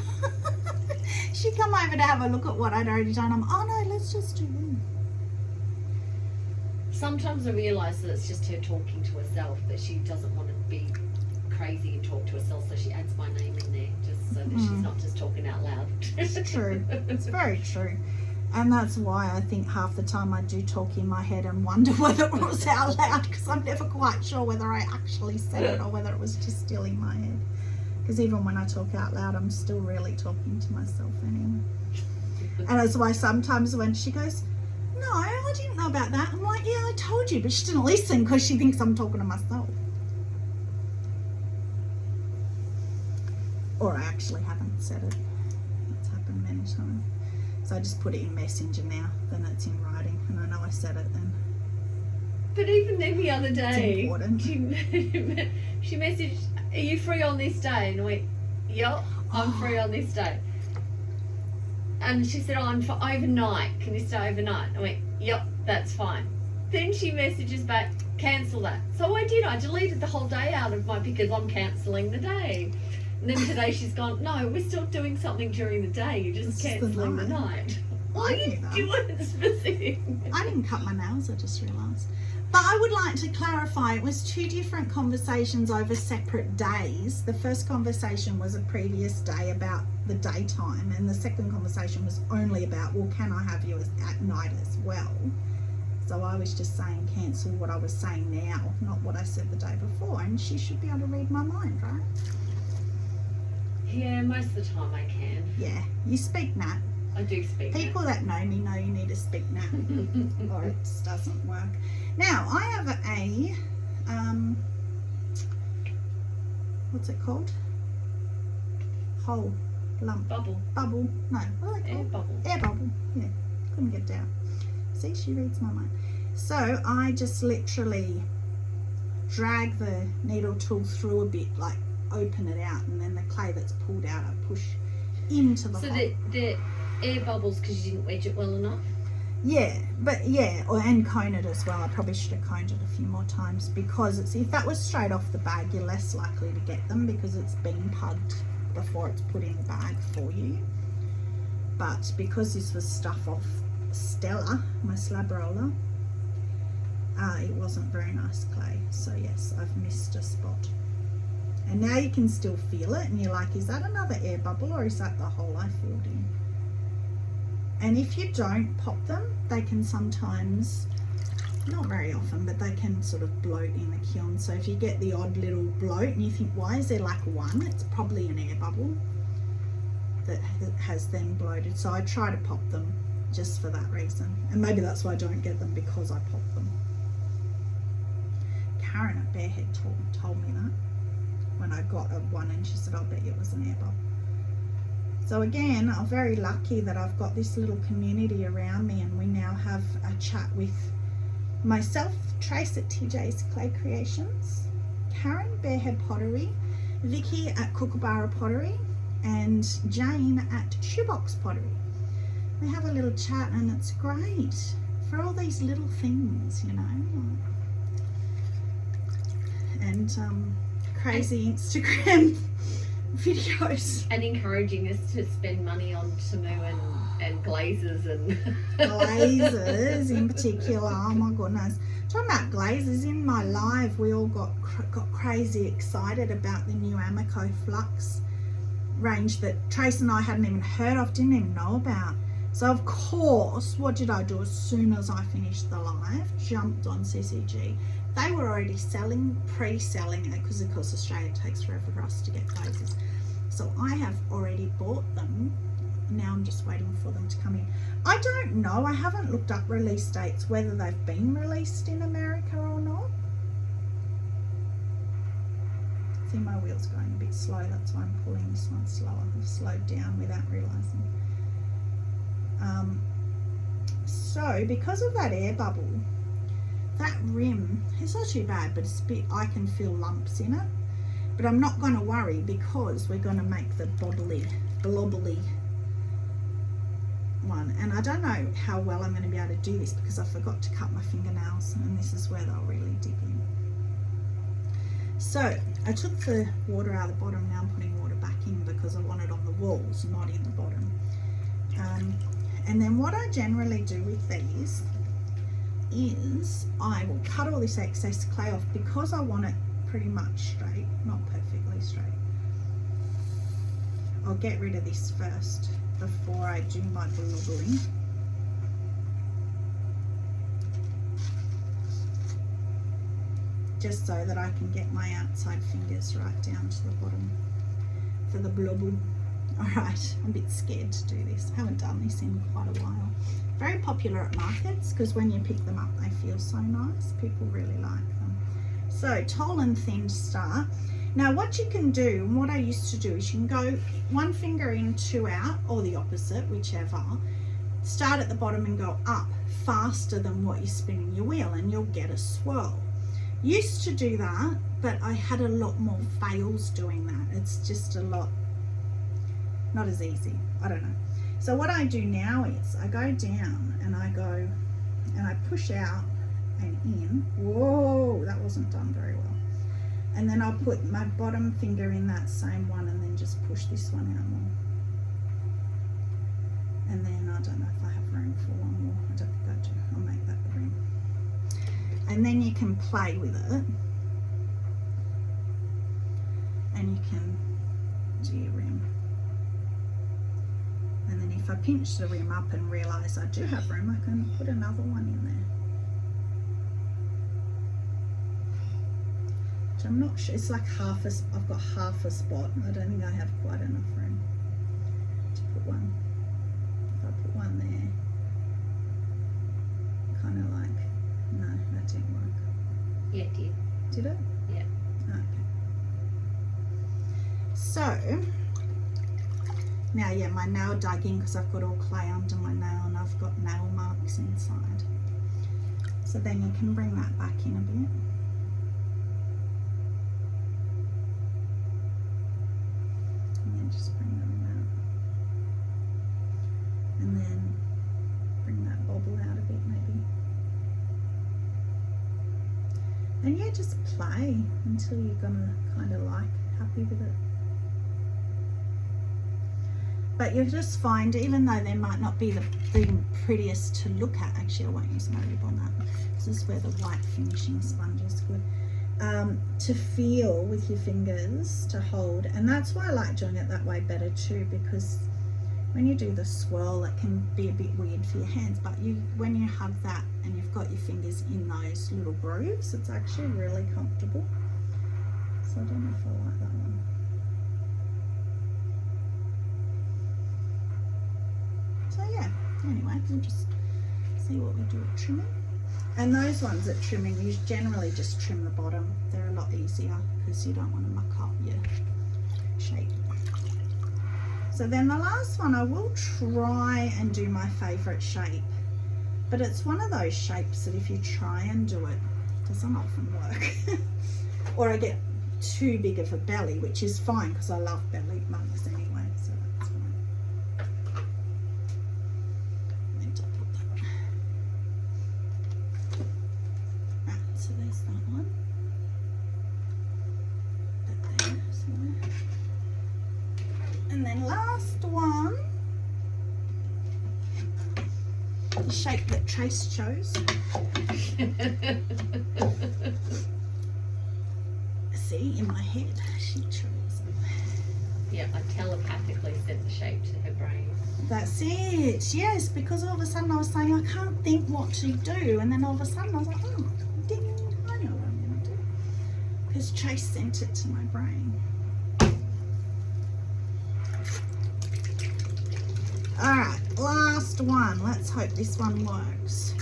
She come over to have a look at what I'd already done. Oh no, let's just do them. Sometimes I realise that it's just her talking to herself, that she doesn't want to be crazy and talk to herself, so she adds my name in there just so that she's not just talking out loud. It's true. It's very true. And that's why I think half the time I do talk in my head and wonder whether it was out loud, because I'm never quite sure whether I actually said it or whether it was just still in my head. Because even when I talk out loud, I'm still really talking to myself anyway. And that's why sometimes when she goes, no, I didn't know about that, I'm like, yeah, I told you, but she didn't listen because she thinks I'm talking to myself. Or I actually haven't said it. That's happened many times. So I just put it in Messenger now, then it's in writing, and I know I said it then. But even then the other day, it's important. she messaged, are you free on this day? And I went, yep, I'm free on this day. And she said, oh, I'm for overnight. Can you stay overnight? I went, yep, that's fine. Then she messages back, cancel that. So I did. I deleted the whole day out of my, because I'm cancelling the day. And then today she's gone, no, we're still doing something during the day. You're just cancelling the night. Why did you do it specific? I didn't cut my nails, I just realised. But I would like to clarify, it was 2 different conversations over separate days. The first conversation was a previous day about the daytime, and the second conversation was only about, well, can I have you at night as well? So I was just saying cancel what I was saying now, not what I said the day before, and she should be able to read my mind, right? Yeah, most of the time I can. Yeah, you speak Nat. I do speak People that know me know you need to speak Nat, or it just doesn't work. Now, I have a, what's it called? Hole, lump. Bubble. Bubble, no, what are they called? Air bubble. Air bubble, yeah, couldn't get down. See, she reads my mind. So I just literally drag the needle tool through a bit, like open it out, and then the clay that's pulled out I push into the hole. So the air bubbles because you didn't wedge it well enough? Yeah, but yeah, and cone it as well. I probably should have coned it a few more times, because it's, if that was straight off the bag, you're less likely to get them because it's been pugged before it's put in the bag for you. But because this was stuff off Stella, my slab roller, it wasn't very nice clay. So yes, I've missed a spot. And now you can still feel it, and you're like, is that another air bubble or is that the hole I filled in? And if you don't pop them, they can sometimes, not very often, but they can sort of bloat in the kiln. So if you get the odd little bloat and you think, why is there like one? It's probably an air bubble that has then bloated. So I try to pop them just for that reason. And maybe that's why I don't get them, because I pop them. Karen at Barehead told me that when I got one, and she said, I'll bet you it was an air bubble. So again, I'm very lucky that I've got this little community around me, and we now have a chat with myself, Trace at TJ's Clay Creations, Karen Barehead Pottery, Vicky at Kookaburra Pottery, and Jane at Shoebox Pottery. We have a little chat, and it's great for all these little things, you know. And crazy Instagram videos. And encouraging us to spend money on Tamu and glazes and glazes in particular. Oh my goodness. Talking about glazes, in my live we all got crazy excited about the new Amico Flux range that Trace and I hadn't even heard of, didn't even know about. So of course, what did I do as soon as I finished the live? Jumped on CCG. They were already selling, pre-selling it, because of course Australia takes forever for us to get glazes. So I have already bought them. Now I'm just waiting for them to come in. I don't know, I haven't looked up release dates, whether they've been released in America or not. See, my wheel's going a bit slow, that's why I'm pulling this one slower. I've slowed down without realising. So because of that air bubble, that rim, it's not too bad, but it's a bit, I can feel lumps in it. But I'm not going to worry because we're going to make the globally one. And I don't know how well I'm going to be able to do this because I forgot to cut my fingernails, and this is where they'll really dig in. So I took the water out of the bottom, now I'm putting water back in because I want it on the walls, not in the bottom. And then what I generally do with these is I will cut all this excess clay off because I want it pretty much straight, not perfectly straight. I'll get rid of this first before I do my blubbering. Just so that I can get my outside fingers right down to the bottom for the blubble. Alright, I'm a bit scared to do this. I haven't done this in quite a while. Very popular at markets because when you pick them up they feel so nice. People really like them. So tall and thin to start. Now what you can do, and what I used to do, is you can go one finger in, two out, or the opposite, whichever. Start at the bottom and go up faster than what you're spinning your wheel, and you'll get a swirl. Used to do that, but I had a lot more fails doing that. It's just a lot, not as easy. I don't know. So what I do now is I go down and I go and I push out and in. Whoa, that wasn't done very well. And then I'll put my bottom finger in that same one and then just push this one out more. And then I don't know if I have room for one more. I don't think I do. I'll make that the rim. And then you can play with it. And you can do your rim. And then if I pinch the rim up and realise I do have room, I can put another one in there. Which I'm not sure, it's like half a, I've got half a spot. I don't think I have quite enough room to put one. If I put one there, kind of like, no, that didn't work. Yeah, it did. Did it? Yeah. Okay. So, now, yeah, my nail dug in because I've got all clay under my nail and I've got nail marks inside. So then you can bring that back in a bit. And then just bring them out. And then bring that bobble out a bit maybe. And yeah, just play until you're gonna kind of like, happy with it. But you'll just find, even though they might not be the prettiest to look at, actually I won't use my rib on that. This is where the white finishing sponge is good. To feel with your fingers, to hold. And that's why I like doing it that way better too, because when you do the swirl, it can be a bit weird for your hands, but when you have that and you've got your fingers in those little grooves, it's actually really comfortable. So I don't know if I like that one. So yeah, anyway, we'll just see what we do at trimming. And those ones at trimming, you generally just trim the bottom. They're a lot easier because you don't want to muck up your shape. So then the last one, I will try and do my favourite shape. But it's one of those shapes that if you try and do it, it doesn't often work. Or I get too big of a belly, which is fine because I love belly mugs anyway, so that's fine. And I'll put that one. Right, so there's that one. That there somewhere. And then last one, the shape that Trace chose. See, in my head, she chose it. Yeah, I telepathically sent the shape to her brain. That's it, yes, because all of a sudden I was saying, I can't think what to do. And then all of a sudden I was like, oh, ding, I know what I'm going to do. Because Trace sent it to my brain. All right, last one. Let's hope this one works.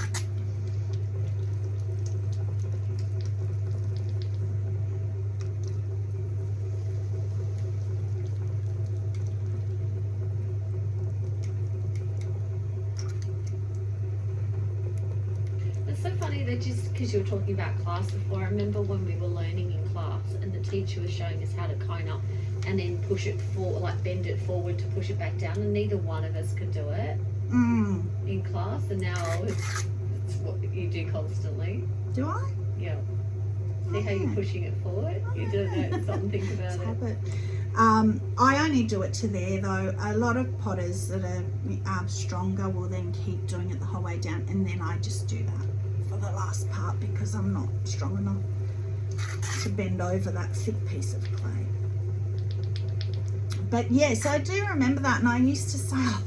It's so funny that just because you were talking about class before, I remember when we were learning in class and the teacher was showing us how to cone up and then push it forward, like bend it forward to push it back down, and neither one of us could do it in class, and now it's what you do constantly. Do I? Yeah. See how you're pushing it forward? You don't know something about it. Habit. I only do it to there though. A lot of potters that are stronger will then keep doing it the whole way down, and then I just do that for the last part because I'm not strong enough to bend over that thick piece of clay. But yes, I do remember that, and I used to say, oh,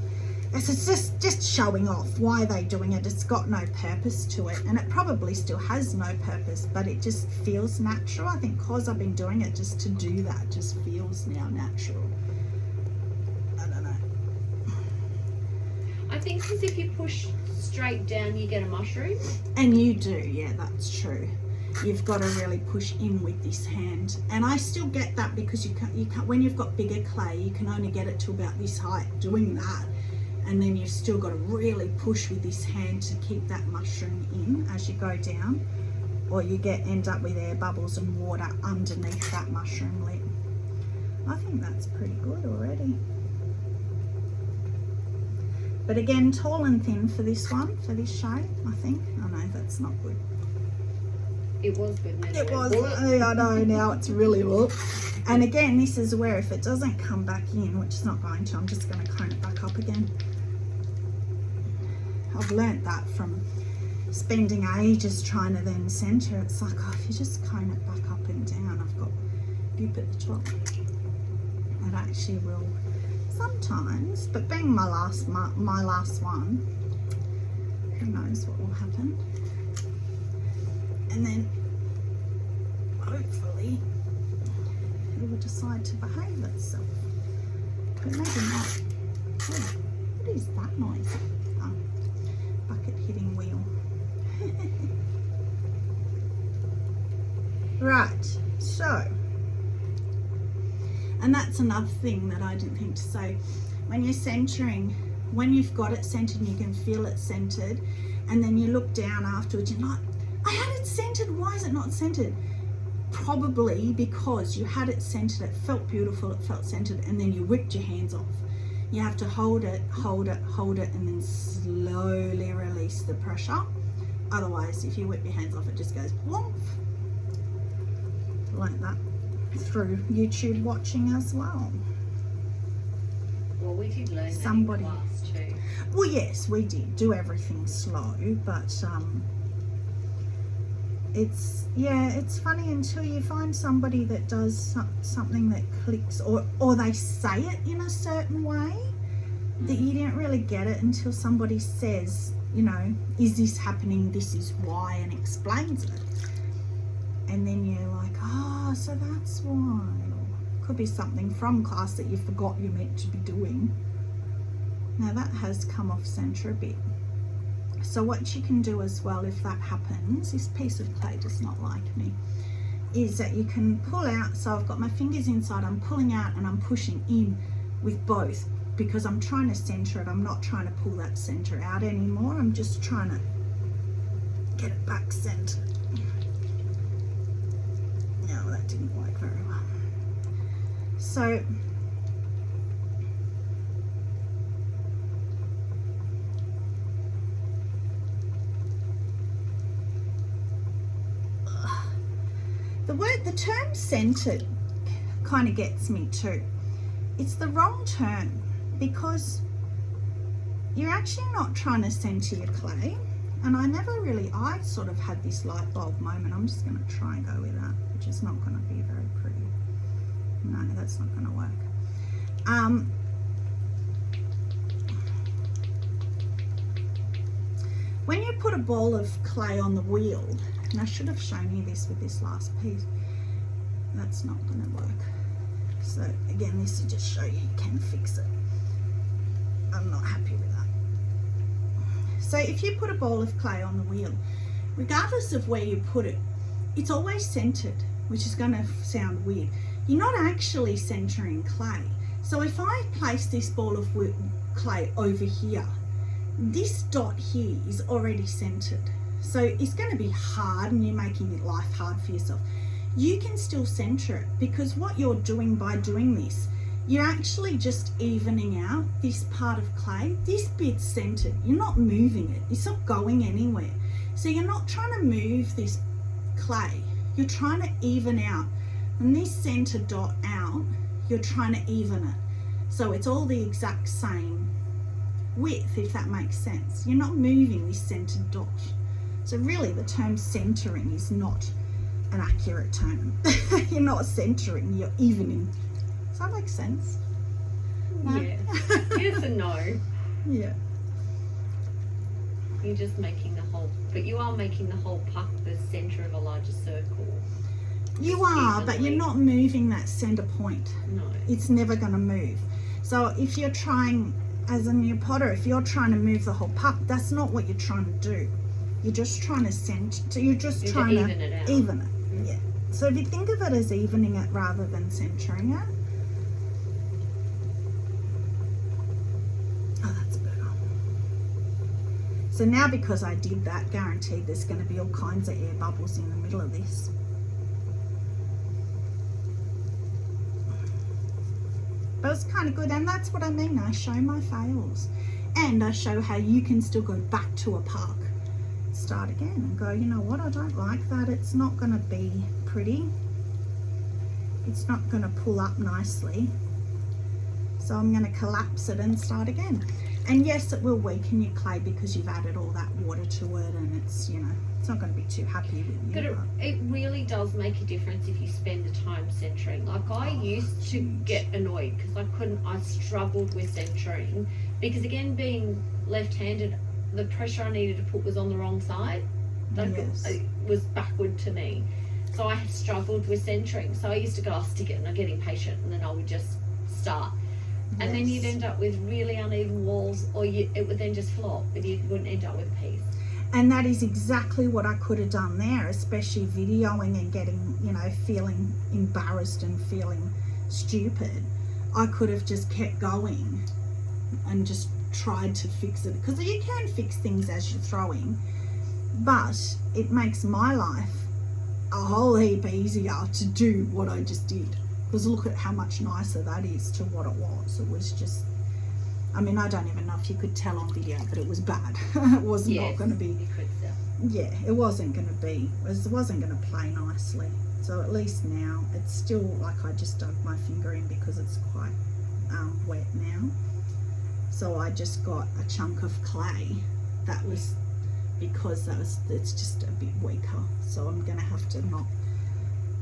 it's just showing off. Why are they doing it? It's got no purpose to it, and it probably still has no purpose, but it just feels natural. I think because I've been doing it just to do that, just feels now natural. I don't know. I think because if you push straight down, you get a mushroom. And you do, yeah, that's true. You've got to really push in with this hand, and I still get that because you can't when you've got bigger clay, you can only get it to about this height doing that. And then you've still got to really push with this hand to keep that mushroom in as you go down, or you end up with air bubbles and water underneath that mushroom lid. I think that's pretty good already. But again, tall and thin for this one, for this shape, I think. Oh no, that's not good. It was good. It was. I know, now it's really look. And again, this is where if it doesn't come back in, which it's not going to, I'm just going to cone it back up again. I've learnt that from spending ages trying to then centre. It's like, oh, if you just cone it back up and down, I've got goop at the top. It actually will sometimes, but being my last one, who knows what will happen. And then hopefully it will decide to behave itself, but maybe not. Oh, what is that noise? Oh, bucket hitting wheel. Right, so, and that's another thing that I didn't think to say. When you're centering, when you've got it centered and you can feel it centered, and then you look down afterwards, you're like, I had it centered, why is it not centered? Probably because you had it centered, it felt beautiful, it felt centered, and then you whipped your hands off. You have to hold it, hold it, hold it, and then slowly release the pressure. Otherwise, if you whip your hands off, it just goes plonk. Like that through YouTube watching as well. Well, we did learn that in class too. Well, yes, we did do everything slow, but it's funny until you find somebody that does something that clicks, or they say it in a certain way that you didn't really get it until somebody says, you know, is this happening, this is why, and explains it. And then you're like, oh, so that's why. Or could be something from class that you forgot you meant to be doing. Now that has come off center a bit. So what you can do as well, if that happens, this piece of clay does not like me, is that you can pull out. So I've got my fingers inside, I'm pulling out and I'm pushing in with both because I'm trying to center it. I'm not trying to pull that center out anymore. I'm just trying to get it back centered. No, that didn't work very well. So the term centered kind of gets me too. It's the wrong term because you're actually not trying to center your clay. And I sort of had this light bulb moment. I'm just going to try and go with that, which is not going to be very pretty. No, that's not going to work. When you put a ball of clay on the wheel, and I should have shown you this with this last piece, that's not going to work. So again, this to just show you can fix it. I'm not happy with that. So if you put a ball of clay on the wheel, regardless of where you put it, it's always centered, which is going to sound weird. You're not actually centering clay. So if I place this ball of clay over here, this dot here is already centered. So it's going to be hard and you're making it life hard for yourself. You can still center it, because what you're doing by doing this, you're actually just evening out this part of clay. This bit's centered. You're not moving it. It's not going anywhere. So you're not trying to move this clay. You're trying to even out. And this center dot out, you're trying to even it. So it's all the exact same width, if that makes sense. You're not moving this centered dot. So really the term centering is not an accurate term. You're not centering, you're evening. Does that make sense? No? Yeah. Yes and no. Yeah. You're just making the whole, but you are making the whole puck the centre of a larger circle. You are, but you're not moving that center point. No. It's never going to move. So if you're trying, as a new potter, if you're trying to move the whole puck, that's not what you're trying to do. You're just trying to center, you're just trying to even it. Mm-hmm. Yeah. So if you think of it as evening it rather than centering it. Oh, that's better. So now, because I did that, guaranteed there's going to be all kinds of air bubbles in the middle of this. But it's kind of good, and that's what I mean. I show my fails, and I show how you can still go back to a park, start again, and go, you know what, I don't like that. It's not going to be pretty. It's not going to pull up nicely. So I'm going to collapse it and start again. And yes, it will weaken your clay because you've added all that water to it, and it's, you know, it's not going to be too happy with you. But it really does make a difference if you spend the time centering. Like I used to get annoyed because I struggled with centering, because again, being left-handed, the pressure I needed to put was on the wrong side. It was backward to me. So I struggled with centering. So I used to go, I'll stick it, and I'm getting impatient, and then I would just start. And then you'd end up with really uneven walls, or it would then just flop, and you wouldn't end up with a piece. And that is exactly what I could have done there, especially videoing and getting, you know, feeling embarrassed and feeling stupid. I could have just kept going and just tried to fix it, because you can fix things as you're throwing, but it makes my life a whole heap easier to do what I just did. Because look at how much nicer that is to what it was. It was just, I mean, I don't even know if you could tell on video, but it was bad. It was not going to be, yeah, it wasn't going to be, it wasn't going to play nicely. So at least now, it's still like I just dug my finger in because it's quite wet now. So I just got a chunk of clay. That was because it's just a bit weaker. So I'm going to have to not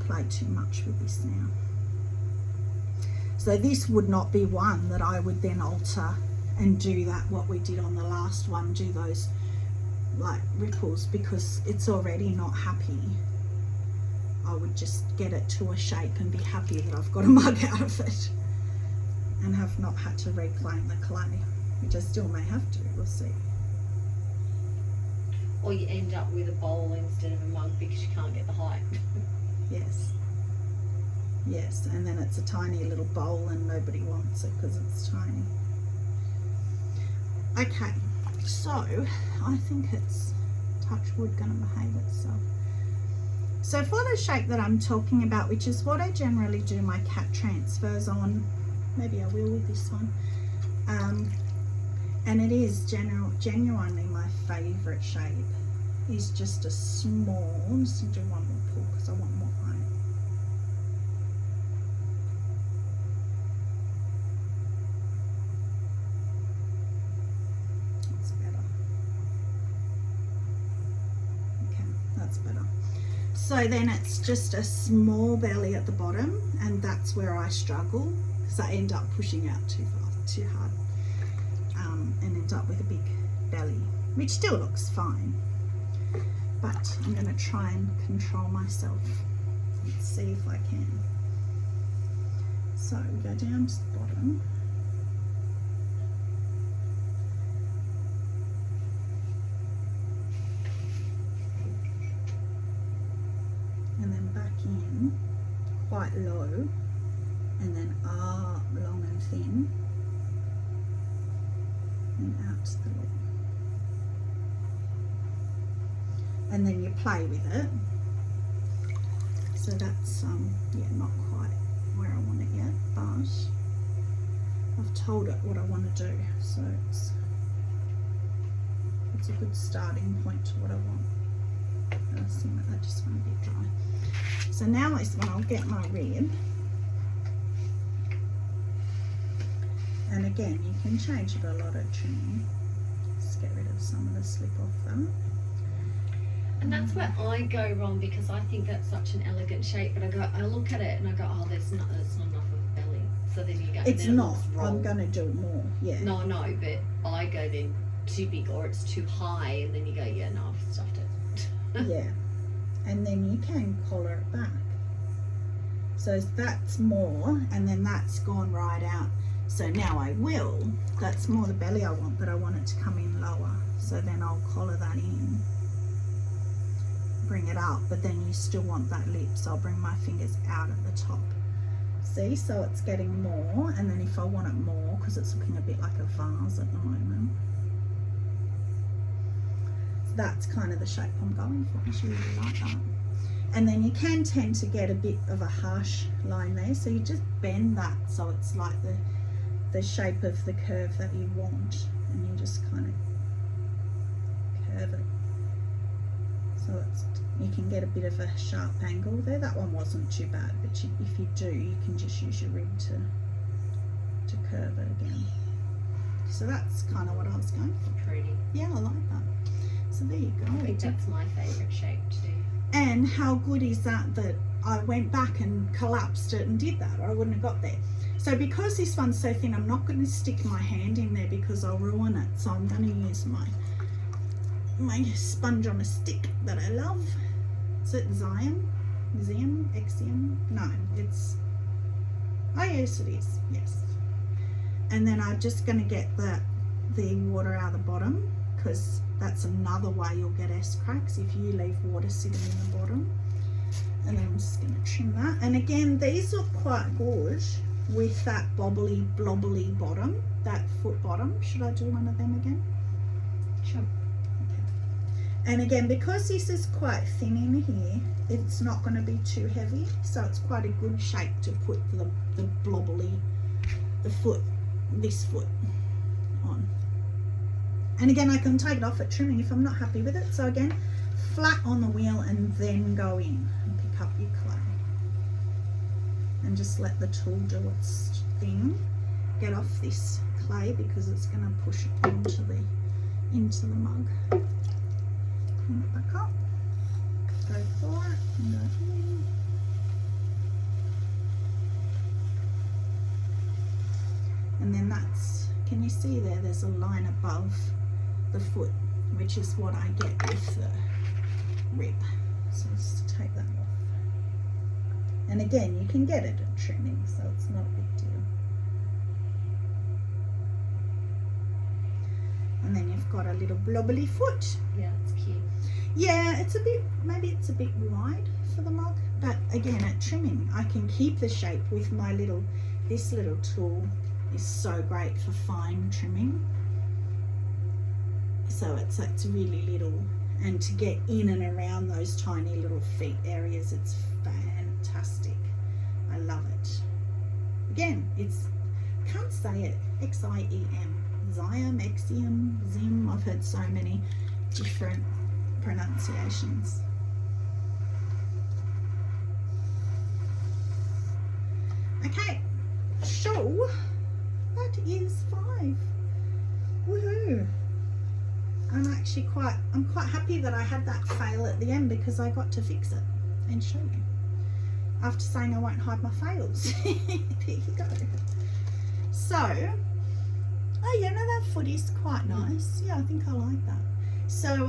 play too much with this now. So this would not be one that I would then alter and do that, what we did on the last one, do those like ripples, because it's already not happy. I would just get it to a shape and be happy that I've got a mug out of it and have not had to reclaim the clay, which I still may have to, we'll see. Or you end up with a bowl instead of a mug because you can't get the height. Yes. Yes, and then it's a tiny little bowl and nobody wants it because it's tiny. Okay, so I think it's, touch wood, going to behave itself. So for the shape that I'm talking about, which is what I generally do my cat transfers on, maybe I will with this one, and it is genuinely my favourite shape, is just a small, I'm just going to do one more pull because I want more height. Better. So then it's just a small belly at the bottom, and that's where I struggle because I end up pushing out too hard, and end up with a big belly, which still looks fine, but I'm going to try and control myself. Let's see if I can. So we go down to the bottom. And then back in quite low, and then up long and thin, and out to the lip. and then you play with it. So that's yeah, not quite where I want it yet, but I've told it what I want to do, so it's a good starting point to what I want. I just want to get dry. So now this one, I'll get my rib, and again you can change it a lot at trimming. Just get rid of some of the slip off them. And that's where I go wrong, because I think that's such an elegant shape, but I look at it and I go, oh, that's not enough of belly. So then you go, it's not. I'm going to do more. Yeah. No, but I go then too big or it's too high, and then you go, yeah, no, I've stuffed it. Yeah. And then you can collar it back. So that's more, and then that's gone right out. So now that's more the belly I want, but I want it to come in lower. So then I'll collar that in, bring it up, but then you still want that lip, so I'll bring my fingers out at the top. See, so it's getting more, and then if I want it more, because it's looking a bit like a vase at the moment, so that's kind of the shape I'm going for. I actually really like that. And then you can tend to get a bit of a harsh line there, so you just bend that so it's like the shape of the curve that you want, and you just kind of curve it. So you can get a bit of a sharp angle there. That one wasn't too bad, but if you do, you can just use your rib to curve it again. So that's kind of what I was going for. Pretty. Yeah, I like that. So there you go. I think that's my favourite shape to do. And how good is that I went back and collapsed it and did that, or I wouldn't have got there. So because this one's so thin, I'm not going to stick my hand in there because I'll ruin it. So I'm going to use my sponge on a stick that I love. Is it Exium? No, it's, oh yes it is, yes. And then I'm just going to get the water out of the bottom, because that's another way you'll get S-cracks if you leave water sitting in the bottom. And then I'm just going to trim that. And again, these look quite good with that bobbly blobbly bottom, that foot bottom. Should I do one of them again? Sure. And again, because this is quite thin in here, it's not going to be too heavy, so it's quite a good shape to put the blobbly, this foot on. And again, I can take it off at trimming if I'm not happy with it. So again, flat on the wheel and then go in and pick up your clay. And just let the tool do its thing. Get off this clay because it's going to push it into the mug. Bring it back up, go for it, and go in. And then can you see there's a line above the foot, which is what I get with the rib. So just take that off. And again, you can get it at trimming, so it's not a big deal. And then you've got a little blobbly foot. Yeah, it's cute. Yeah, maybe it's a bit wide for the mug, but again, at trimming, I can keep the shape with this little tool is so great for fine trimming. So it's really little, and to get in and around those tiny little feet areas, it's fantastic. I love it. Again, can't say it, X-I-E-M. Xiam, Exium, Zim. I've heard so many different pronunciations. Okay, so that is 5. Woohoo! I'm quite happy that I had that fail at the end, because I got to fix it and show you. After saying I won't hide my fails. There you go. So, oh yeah, no, that foot is quite nice. Yeah, I think I like that. So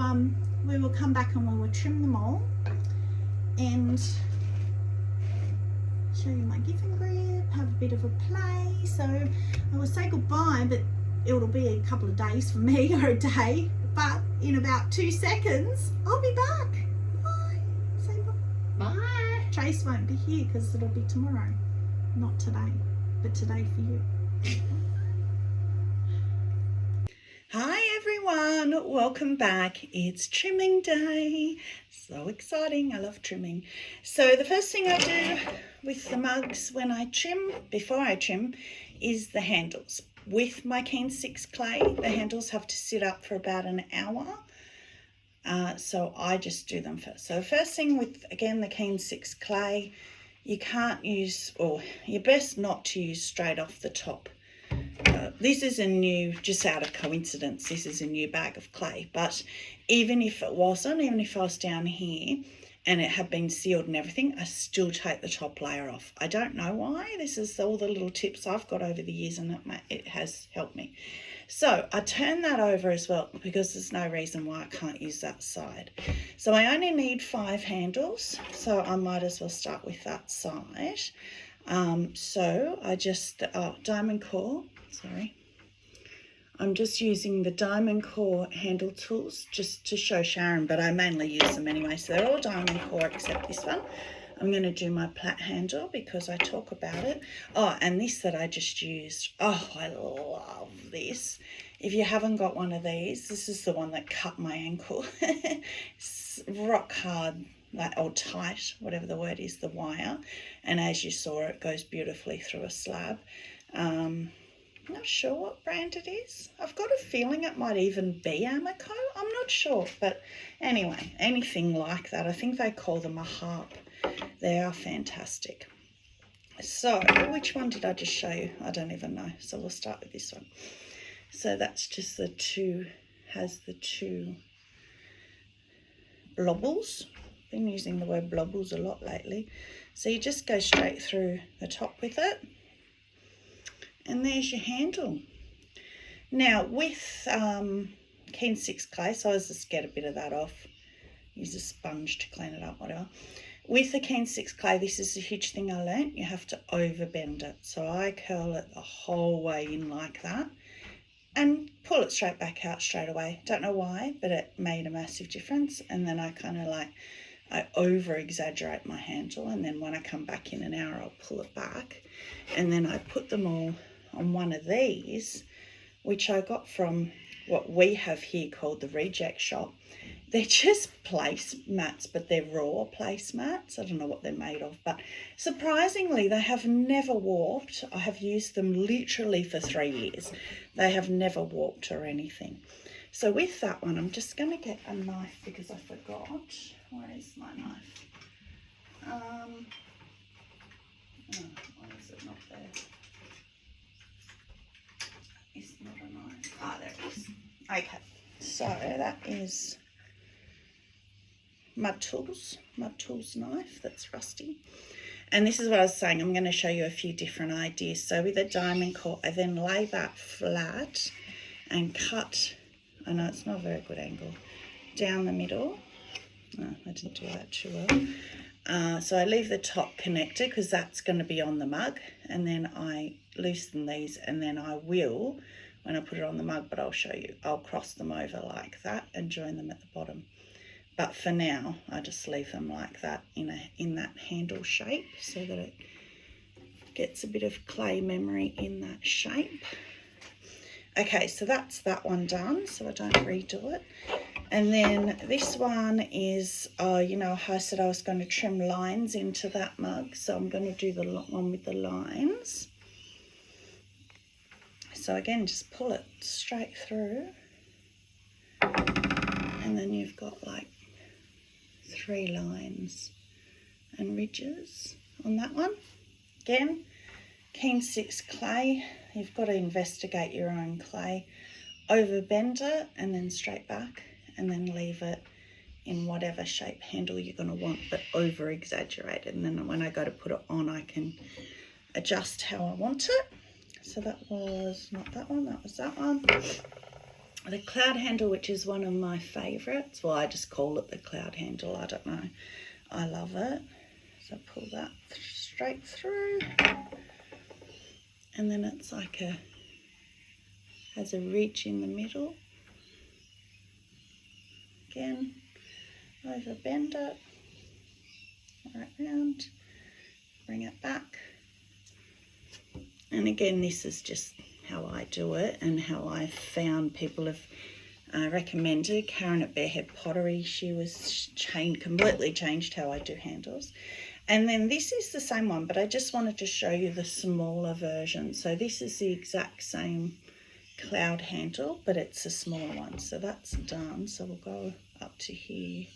we will come back and we will trim them all and show you my giffin grip, have a bit of a play. So I will say goodbye, but it'll be a couple of days for me, or a day, but in about 2 seconds I'll be back. Bye. Say bye. Bye. Trace won't be here because it'll be tomorrow, not today, but today for you. Hi everyone. everyone, welcome back. It's trimming day. So exciting, I love trimming. So the first thing I do with the mugs when I trim, before I trim, is the handles. With my Keen 6 clay, the handles have to sit up for about an hour. So I just do them first. So the first thing with, again, the Keen 6 clay, you can't use, or you're best not to use straight off the top. This is a new, just out of coincidence, this is a new bag of clay, but even if it wasn't, even if I was down here and it had been sealed and everything, I still take the top layer off. I don't know why. This is all the little tips I've got over the years, and it has helped me. So I turn that over as well, because there's no reason why I can't use that side. So I only need 5 handles, so I might as well start with that side. So I just, diamond core, sorry. I'm just using the diamond core handle tools just to show Sharon, but I mainly use them anyway. So they're all diamond core except this one. I'm going to do my plat handle because I talk about it. Oh, and this that I just used. Oh, I love this. If you haven't got one of these, this is the one that cut my ankle. It's rock hard, like, or tight, whatever the word is, the wire. And as you saw, it goes beautifully through a slab. Not sure what brand it is. I've got a feeling it might even be Amaco. I'm not sure, but anyway, anything like that. I think they call them a harp. They are fantastic. So which one did I just show you? I don't even know. So we'll start with this one. So that's just the two, has the two blobbles. Been using the word blobbles a lot lately. So you just go straight through the top with it. And there's your handle. Now with Keen 6 clay, so I just get a bit of that off. Use a sponge to clean it up, whatever. With the Keen 6 clay, this is a huge thing I learnt. You have to overbend it. So I curl it the whole way in like that and pull it straight back out straight away. Don't know why, but it made a massive difference. And then I kind of like, I over exaggerate my handle, and then when I come back in an hour, I'll pull it back. And then I put them all on one of these, which I got from what we have here called the Reject Shop. They're just placemats, but they're raw placemats. I don't know what they're made of, but surprisingly, they have never warped. I have used them literally for 3 years. They have never warped or anything. So with that one, I'm just going to get a knife because I forgot. Where is my knife? Oh, why is it not there? It's not a knife. Ah, there it is. Okay, so that is mud tools knife that's rusty. And this is what I was saying, I'm going to show you a few different ideas. So with a diamond core, I then lay that flat and cut, I know it's not a very good angle, down the middle. No, I didn't do that too well. So I leave the top connected because that's going to be on the mug, and then I loosen these, and then I will, when I put it on the mug, but I'll show you, I'll cross them over like that and join them at the bottom. But for now, I just leave them like that in that handle shape so that it gets a bit of clay memory in that shape. Okay, so that's that one done, so I don't redo it. And then this one is, you know how I said I was going to trim lines into that mug, so I'm going to do the one with the lines. So again, just pull it straight through, and then you've got like 3 lines and ridges on that one. Again, Keen 6 clay, you've got to investigate your own clay. Overbend it and then straight back, and then leave it in whatever shape handle you're going to want, but over exaggerate it. And then when I go to put it on, I can adjust how I want it. So that was not that one, that was that one. The cloud handle, which is one of my favorites. Well, I just call it the cloud handle, I don't know. I love it. So pull that straight through. And then it's like has a ridge in the middle. Again, over bend it, right round, bring it back. And again, this is just how I do it and how I found people have recommended. Karen at Barehead Pottery, she was completely changed how I do handles. And then this is the same one, but I just wanted to show you the smaller version. So this is the exact same cloud handle, but it's a smaller one. So that's done. So we'll go up to here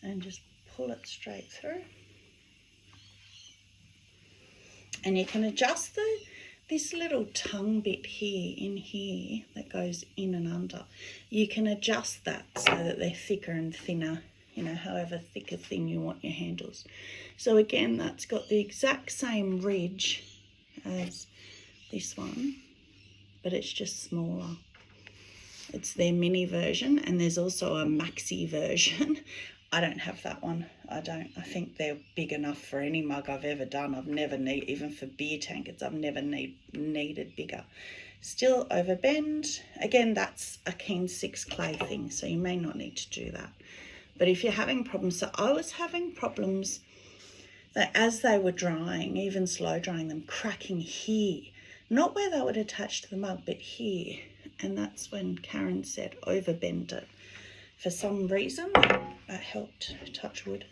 and just pull it straight through. And you can adjust this little tongue bit here in here that goes in and under. You can adjust that so that they're thicker and thinner, you know, however thick or thin you want your handles. So again, that's got the exact same ridge as this one, but it's just smaller. It's their mini version, and there's also a maxi version. I don't have that one. I think they're big enough for any mug I've ever done. I've never even for beer tankards, I've never needed bigger. Still overbend. Again, that's a Keen 6 clay thing, so you may not need to do that. But if you're having problems, so I was having problems that as they were drying, even slow drying them, cracking here. Not where they would attach to the mug, but here. And that's when Karen said overbend it. For some reason, that helped, touch wood.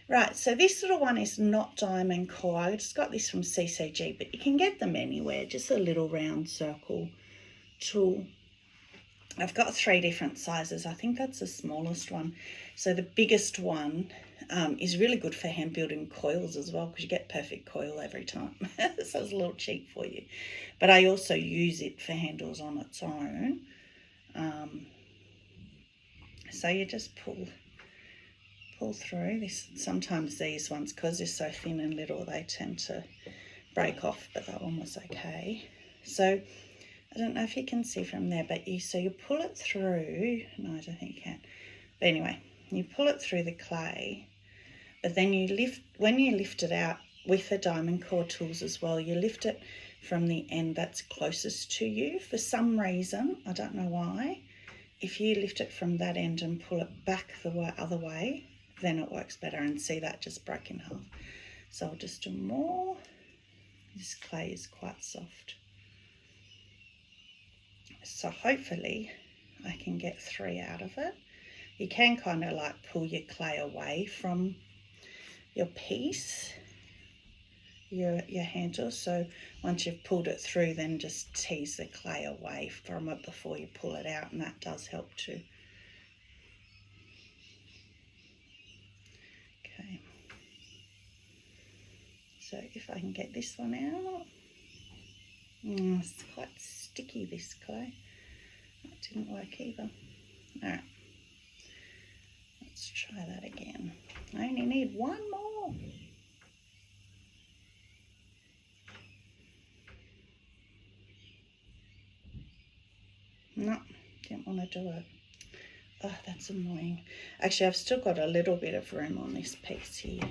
Right, so this little one is not diamond core. I just got this from CCG, but you can get them anywhere. Just a little round circle tool. I've got 3 different sizes. I think that's the smallest one. So the biggest one is really good for hand building coils as well, because you get perfect coil every time. So it's a little cheap for you. But I also use it for handles on its own. So you just pull through this. Sometimes these ones, because they're so thin and little, they tend to break off, but that one was okay. So I don't know if you can see from there, but you pull it through. No, I don't think you can. But anyway, you pull it through the clay, but then when you lift it out with the diamond core tools as well, you lift it from the end that's closest to you. For some reason, I don't know why, if you lift it from that end and pull it back the other way, then it works better. And see, that just broke in half. So I'll just do more. This clay is quite soft. So hopefully I can get 3 out of it. You can kind of like pull your clay away from your piece, your handle. So once you've pulled it through, then just tease the clay away from it before you pull it out, and that does help too. Okay. So if I can get this one out. It's quite sticky, this clay. That didn't work either. Alright. Let's try that again. I only need 1 more. No, didn't want to do it. Oh, that's annoying. Actually, I've still got a little bit of room on this piece here.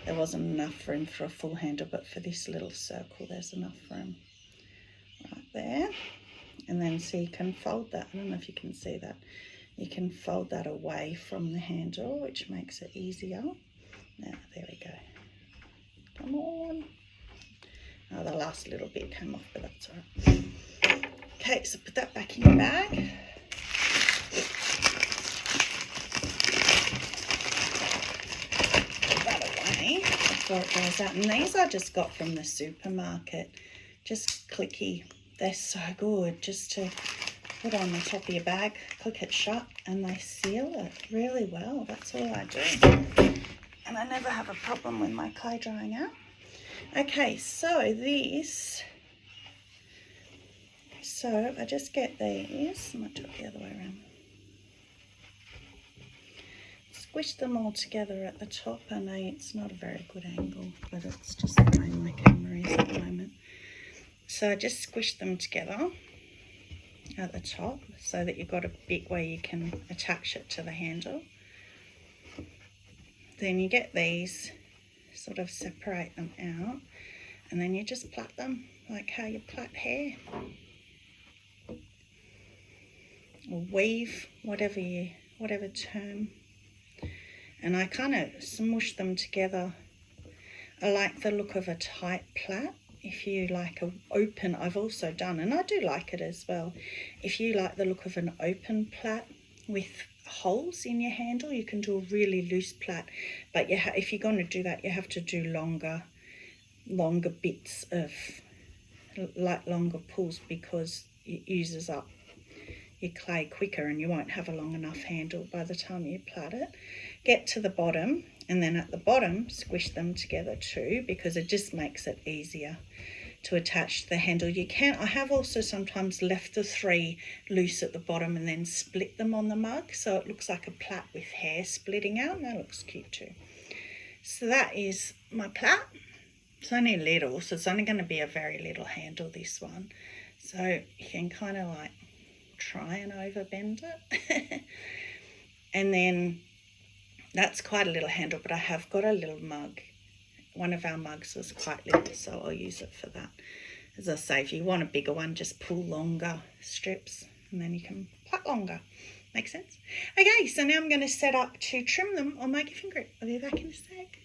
There wasn't enough room for a full handle, but for this little circle, there's enough room. Right there. And then so you can fold that. I don't know if you can see that. You can fold that away from the handle, which makes it easier. Now, there we go. Come on. Oh, the last little bit came off, but that's all right. Okay, so put that back in your bag. Put that away before it goes out. And these I just got from the supermarket. Just clicky. They're so good just to put on the top of your bag, click it shut, and they seal it really well. That's all I do. And I never have a problem with my clay drying out. Okay, so I just get these. I might do it the other way around. Squish them all together at the top. I know it's not a very good angle, but it's just the way my camera is at the moment. So I just squish them together at the top so that you've got a bit where you can attach it to the handle. Then you get these, sort of separate them out, and then you just plait them like how you plait hair. Or weave, whatever term. And I kind of smush them together. I like the look of a tight plait. if you like a open, I've also done, and I do like it as well, if you like the look of an open plait with holes in your handle, you can do a really loose plait, but if you're going to do that, you have to do longer bits of, like longer pulls, because it uses up your clay quicker and you won't have a long enough handle by the time you plait it. Get to the bottom, and then at the bottom squish them together too, because it just makes it easier to attach the handle. I have also sometimes left the 3 loose at the bottom and then split them on the mug, so it looks like a plait with hair splitting out, and that looks cute too. So that is my plait. It's only little, so it's only going to be a very little handle, this one, so you can kind of like try and overbend it. And then that's quite a little handle, but I have got a little mug. One of our mugs was quite little, so I'll use it for that. As I say, if you want a bigger one, just pull longer strips and then you can plait longer. Make sense? Okay, so now I'm going to set up to trim them on my gift and grip. I'll be back in a sec.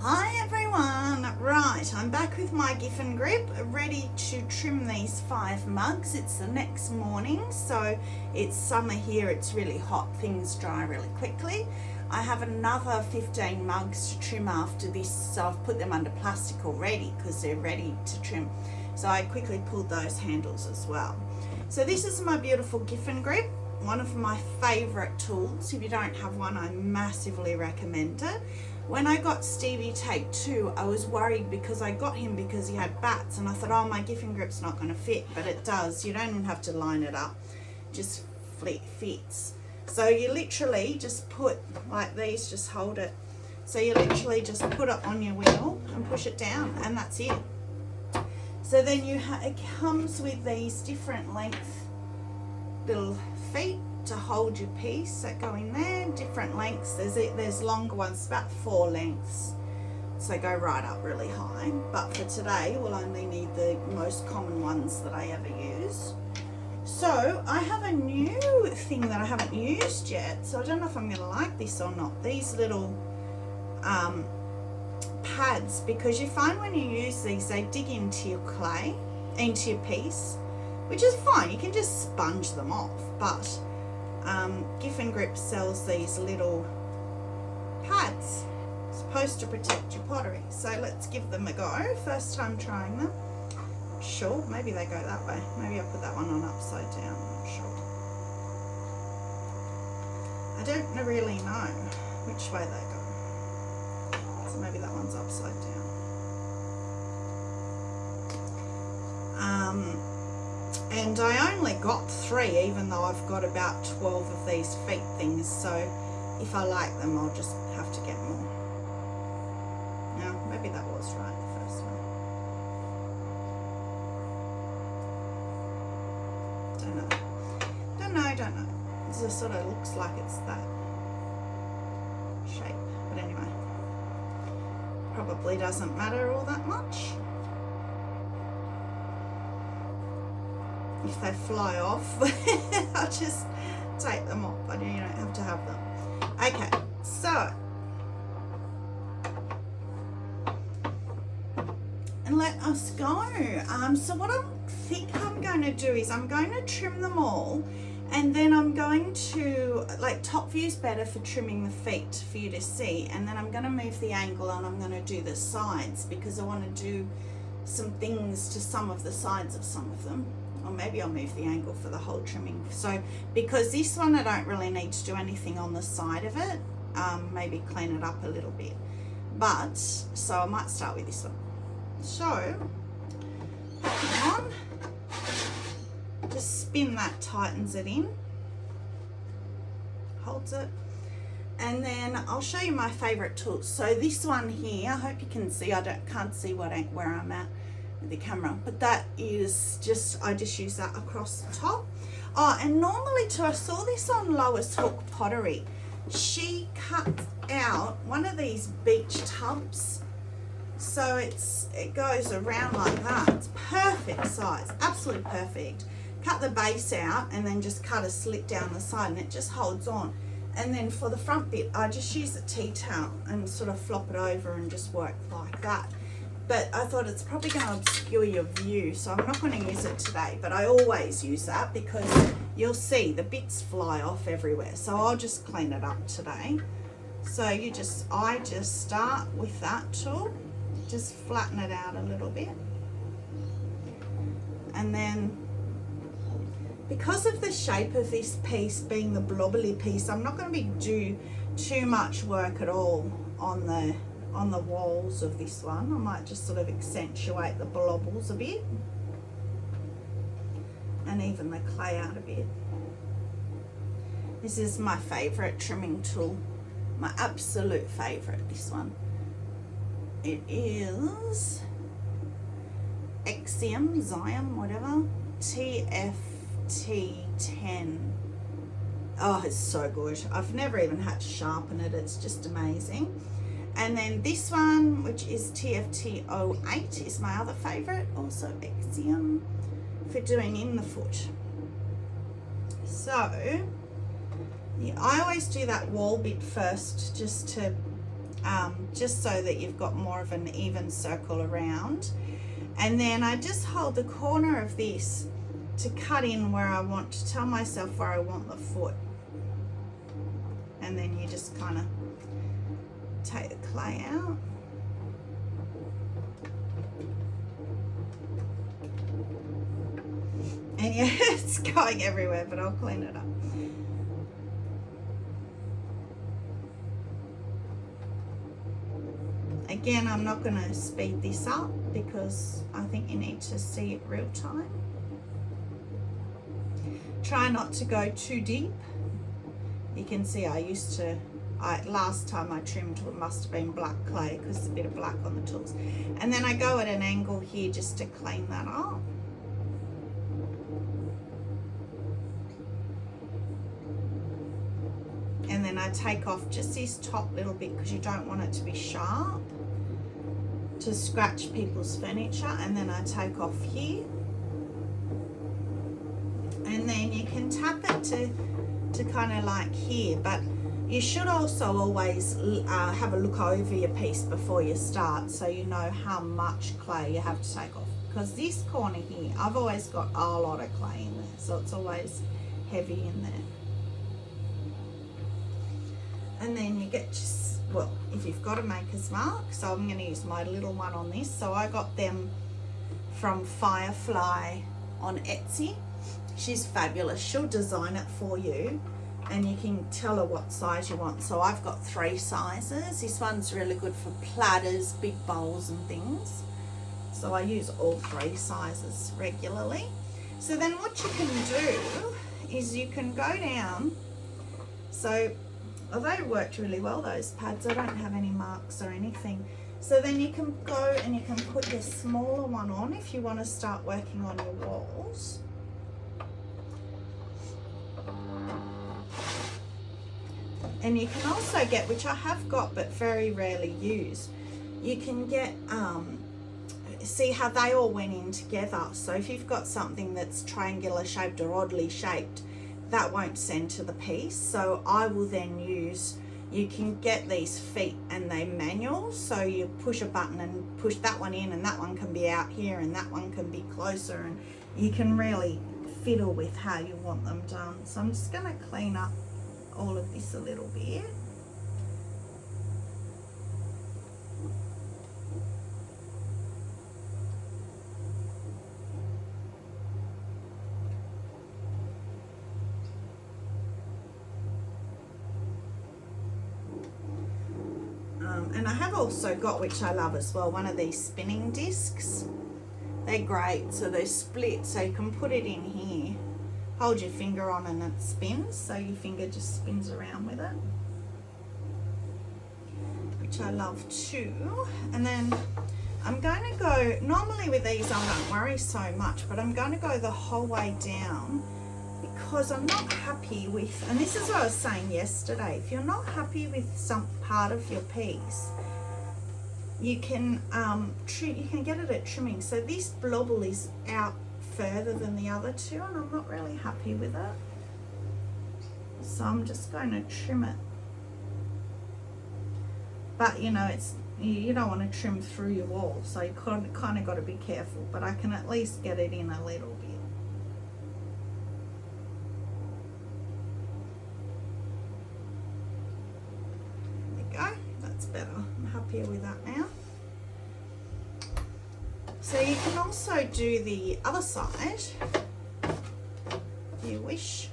Hi everyone, right, I'm back with my gift and grip, ready to trim these 5 mugs. It's the next morning, so it's summer here, it's really hot, things dry really quickly. I have another 15 mugs to trim after this, so I've put them under plastic already because they're ready to trim. So I quickly pulled those handles as well. So this is my beautiful gift and grip, one of my favourite tools. If you don't have one, I massively recommend it. When I got Stevie Take 2, I was worried because I got him because he had bats, and I thought, oh, my gift and grip's not going to fit, but it does. You don't even have to line it up, just fits. So you literally just put like these, just hold it. So you literally just put it on your wheel and push it down, and that's it. So then it comes with these different length little feet to hold your piece that go in there, different lengths. There's longer ones, about 4 lengths, so go right up really high, but for today we'll only need the most common ones that I ever use. So I have a new thing that I haven't used yet, so I don't know if I'm going to like this or not, these little pads, because you find when you use these, they dig into your clay, into your piece, which is fine, you can just sponge them off, but Gift and Grip sells these little pads, supposed to protect your pottery. So let's give them a go. First time trying them. Sure, maybe they go that way. Maybe I'll put that one on upside down. I'm not sure. I don't really know which way they go. So maybe that one's upside down. And I only got 3, even though I've got about 12 of these feet things, so if I like them, I'll just have to get more. No, maybe that was right, the first one. Don't know. It just sort of looks like it's that shape, but anyway, probably doesn't matter all that much. If they fly off, I'll just take them off, but you don't have to have them. Okay, so, and let us go. So what I think I'm going to do is I'm going to trim them all, and then I'm going to, like, top view's better for trimming the feet for you to see, and then I'm going to move the angle and I'm going to do the sides, because I want to do some things to some of the sides of some of them. Or maybe I'll move the angle for the whole trimming. So because this one I don't really need to do anything on the side of it, maybe clean it up a little bit, but so I might start with this one. So on, just spin that, tightens it in, holds it, and then I'll show you my favorite tools. So this one here, I hope you can see, can't see where I'm at with the camera, but that is just, I just use that across the top. Oh, and normally too, I saw this on Lois Hook Pottery, she cut out one of these beach tubs, so it goes around like that. It's perfect size, absolutely perfect. Cut the base out and then just cut a slit down the side, and it just holds on. And then for the front bit, I just use a tea towel and sort of flop it over and just work like that. but I thought it's probably going to obscure your view, so I'm not going to use it today, but I always use that because you'll see the bits fly off everywhere. So I'll just clean it up today. So I just start with that tool, just flatten it out a little bit. And then because of the shape of this piece being the blobbly piece, I'm not going to do too much work at all on the walls of this one. I might just sort of accentuate the blobbles a bit and even the clay out a bit. This is my favourite trimming tool, my absolute favourite, this one. It is Xiom, whatever, TFT10. Oh, it's so good. I've never even had to sharpen it. It's just amazing. And then this one, which is TFT08, is my other favourite, also Xiom, for doing in the foot. So, yeah, I always do that wall bit first, just so that you've got more of an even circle around. And then I just hold the corner of this to cut in where I want, to tell myself where I want the foot. And then you just kind of take the clay out. And yeah, it's going everywhere, but I'll clean it up. Again, I'm not going to speed this up because I think you need to see it real time. Try not to go too deep. You can see last time I trimmed it must have been black clay because there's a bit of black on the tools. And then I go at an angle here just to clean that up. And then I take off just this top little bit because you don't want it to be sharp to scratch people's furniture. And then I take off here. And then you can tap it to kind of like here, but you should also always have a look over your piece before you start so you know how much clay you have to take off, because this corner here I've always got a lot of clay in there, so it's always heavy in there. And then you get just, well, if you've got a maker's mark, so I'm going to use my little one on this. So I got them from Firefly on Etsy. She's fabulous. She'll design it for you and you can tell her what size you want. So I've got 3 sizes. This one's really good for platters, big bowls and things. So I use all 3 sizes regularly. So then what you can do is you can go down. So although it worked really well, those pads, I don't have any marks or anything. So then you can go and you can put your smaller one on if you want to start working on your walls. And you can also get, which I have got but very rarely use, you can get, see how they all went in together. So if you've got something that's triangular shaped or oddly shaped, that won't center the piece. So I will then use, you can get these feet and they're manual. So you push a button and push that one in and that one can be out here and that one can be closer, and you can really fiddle with how you want them done. So I'm just gonna clean up all of this a little bit. And I have also got, which I love as well, one of these spinning discs. They're great. So they split, so you can put it in here, hold your finger on and it spins, so your finger just spins around with it, which I love too. And then I'm going to go, normally with these I don't worry so much, but I'm going to go the whole way down because I'm not happy with, and this is what I was saying yesterday, if you're not happy with some part of your piece, you can get it at trimming. So this blobble is out further than the other two and I'm not really happy with it, so I'm just going to trim it. But you know, You don't want to trim through your wall, so you kind of got to be careful, but I can at least get it in a little bit. There we go, that's better. I'm happier with that now. So you can also do the other side if you wish,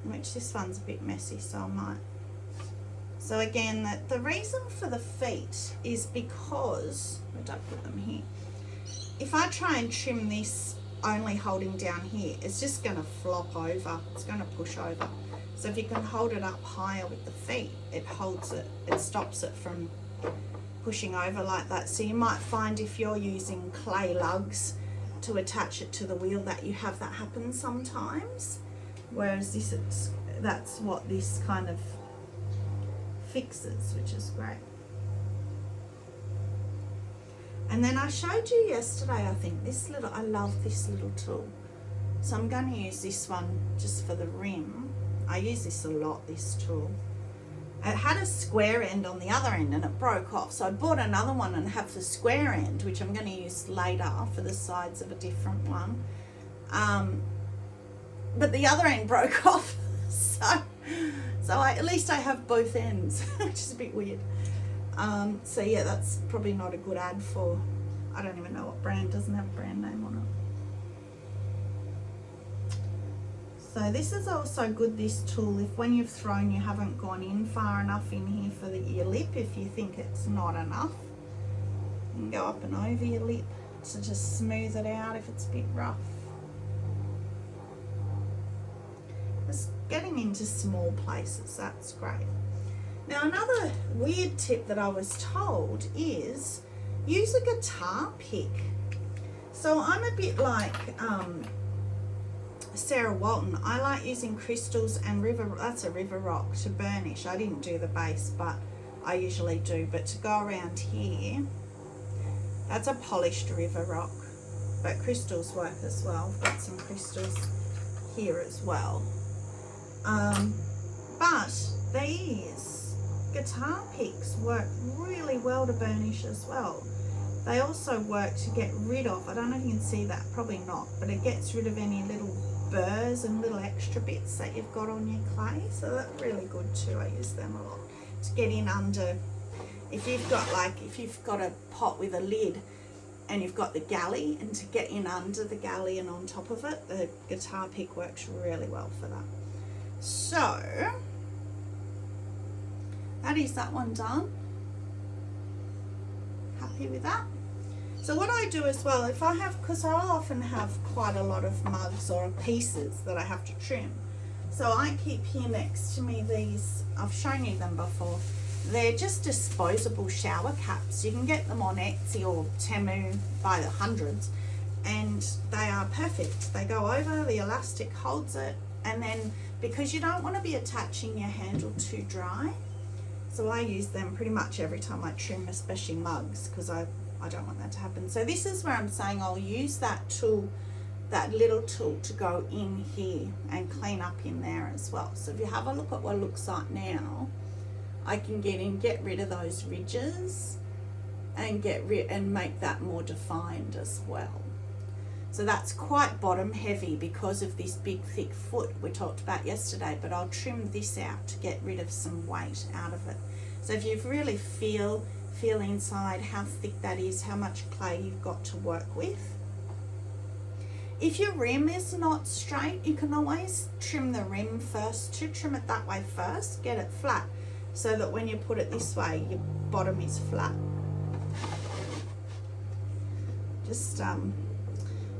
which this one's a bit messy, so I might. So again, the reason for the feet is because, I don't put them here, if I try and trim this only holding down here, it's just going to flop over, it's going to push over. So if you can hold it up higher with the feet, it holds it, it stops it from pushing over like that. So you might find if you're using clay lugs to attach it to the wheel that you have that happen sometimes, whereas this is, that's what this kind of fixes, which is great. And then I showed you yesterday, I think, this little, I love this little tool. So I'm going to use this one just for the rim. I use this a lot, this tool. It had a square end on the other end and it broke off. So I bought another one and have the square end, which I'm going to use later for the sides of a different one. But the other end broke off. So at least I have both ends, which is a bit weird. So yeah, that's probably not a good ad for, I don't even know what brand, doesn't have a brand name on it. So this is also good, this tool, if when you've thrown you haven't gone in far enough in here for your lip, if you think it's not enough. You can go up and over your lip to just smooth it out if it's a bit rough. Just getting into small places, that's great. Now another weird tip that I was told is use a guitar pick. So I'm a bit like Sarah Walton. I like using crystals and that's a river rock to burnish. I didn't do the base, but I usually do. But to go around here, that's a polished river rock, but crystals work as well. I've got some crystals here as well. But these guitar picks work really well to burnish as well. They also work to get rid of, I don't know if you can see that, probably not, but it gets rid of any little burrs and little extra bits that you've got on your clay. So that's really good too. I use them a lot to get in under. If you've got a pot with a lid and you've got the galley, and to get in under the galley and on top of it, the guitar pick works really well for that. So that is that one done. Happy with that. So what I do as well, if I have, because I'll often have quite a lot of mugs or pieces that I have to trim. So I keep here next to me these, I've shown you them before. They're just disposable shower caps. You can get them on Etsy or Temu by the hundreds, and they are perfect. They go over, the elastic holds it, and then because you don't want to be attaching your handle too dry, so I use them pretty much every time I trim, especially mugs, because I don't want that to happen. So this is where I'm saying I'll use that tool, that little tool, to go in here and clean up in there as well. So if you have a look at what it looks like now, I can get rid of those ridges and make that more defined as well. So that's quite bottom heavy because of this big thick foot we talked about yesterday, but I'll trim this out to get rid of some weight out of it. So if you really feel inside how thick that is, how much clay you've got to work with. If your rim is not straight, you can always trim the rim first, to trim it that way first, get it flat, so that when you put it this way, your bottom is flat. Just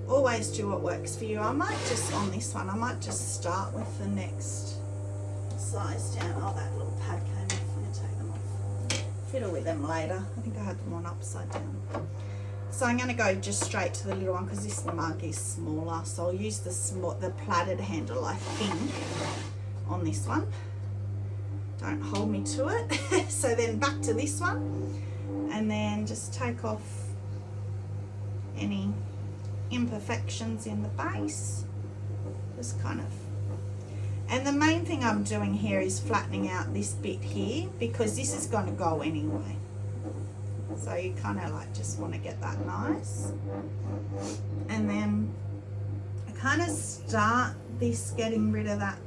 always do what works for you. I might just, on this one, I might just start with the next size down. Oh, that little pad came off. I'm going to take them off. Fiddle with them later. I think I had them on upside down. So I'm going to go just straight to the little one because this mug is smaller. So I'll use the plaited handle, I think, on this one. Don't hold me to it. So then back to this one, and then just take off any imperfections in the base, just kind of, And the main thing I'm doing here is flattening out this bit here because this is going to go anyway. So you kind of like just want to get that nice. And then I kind of start this getting rid of that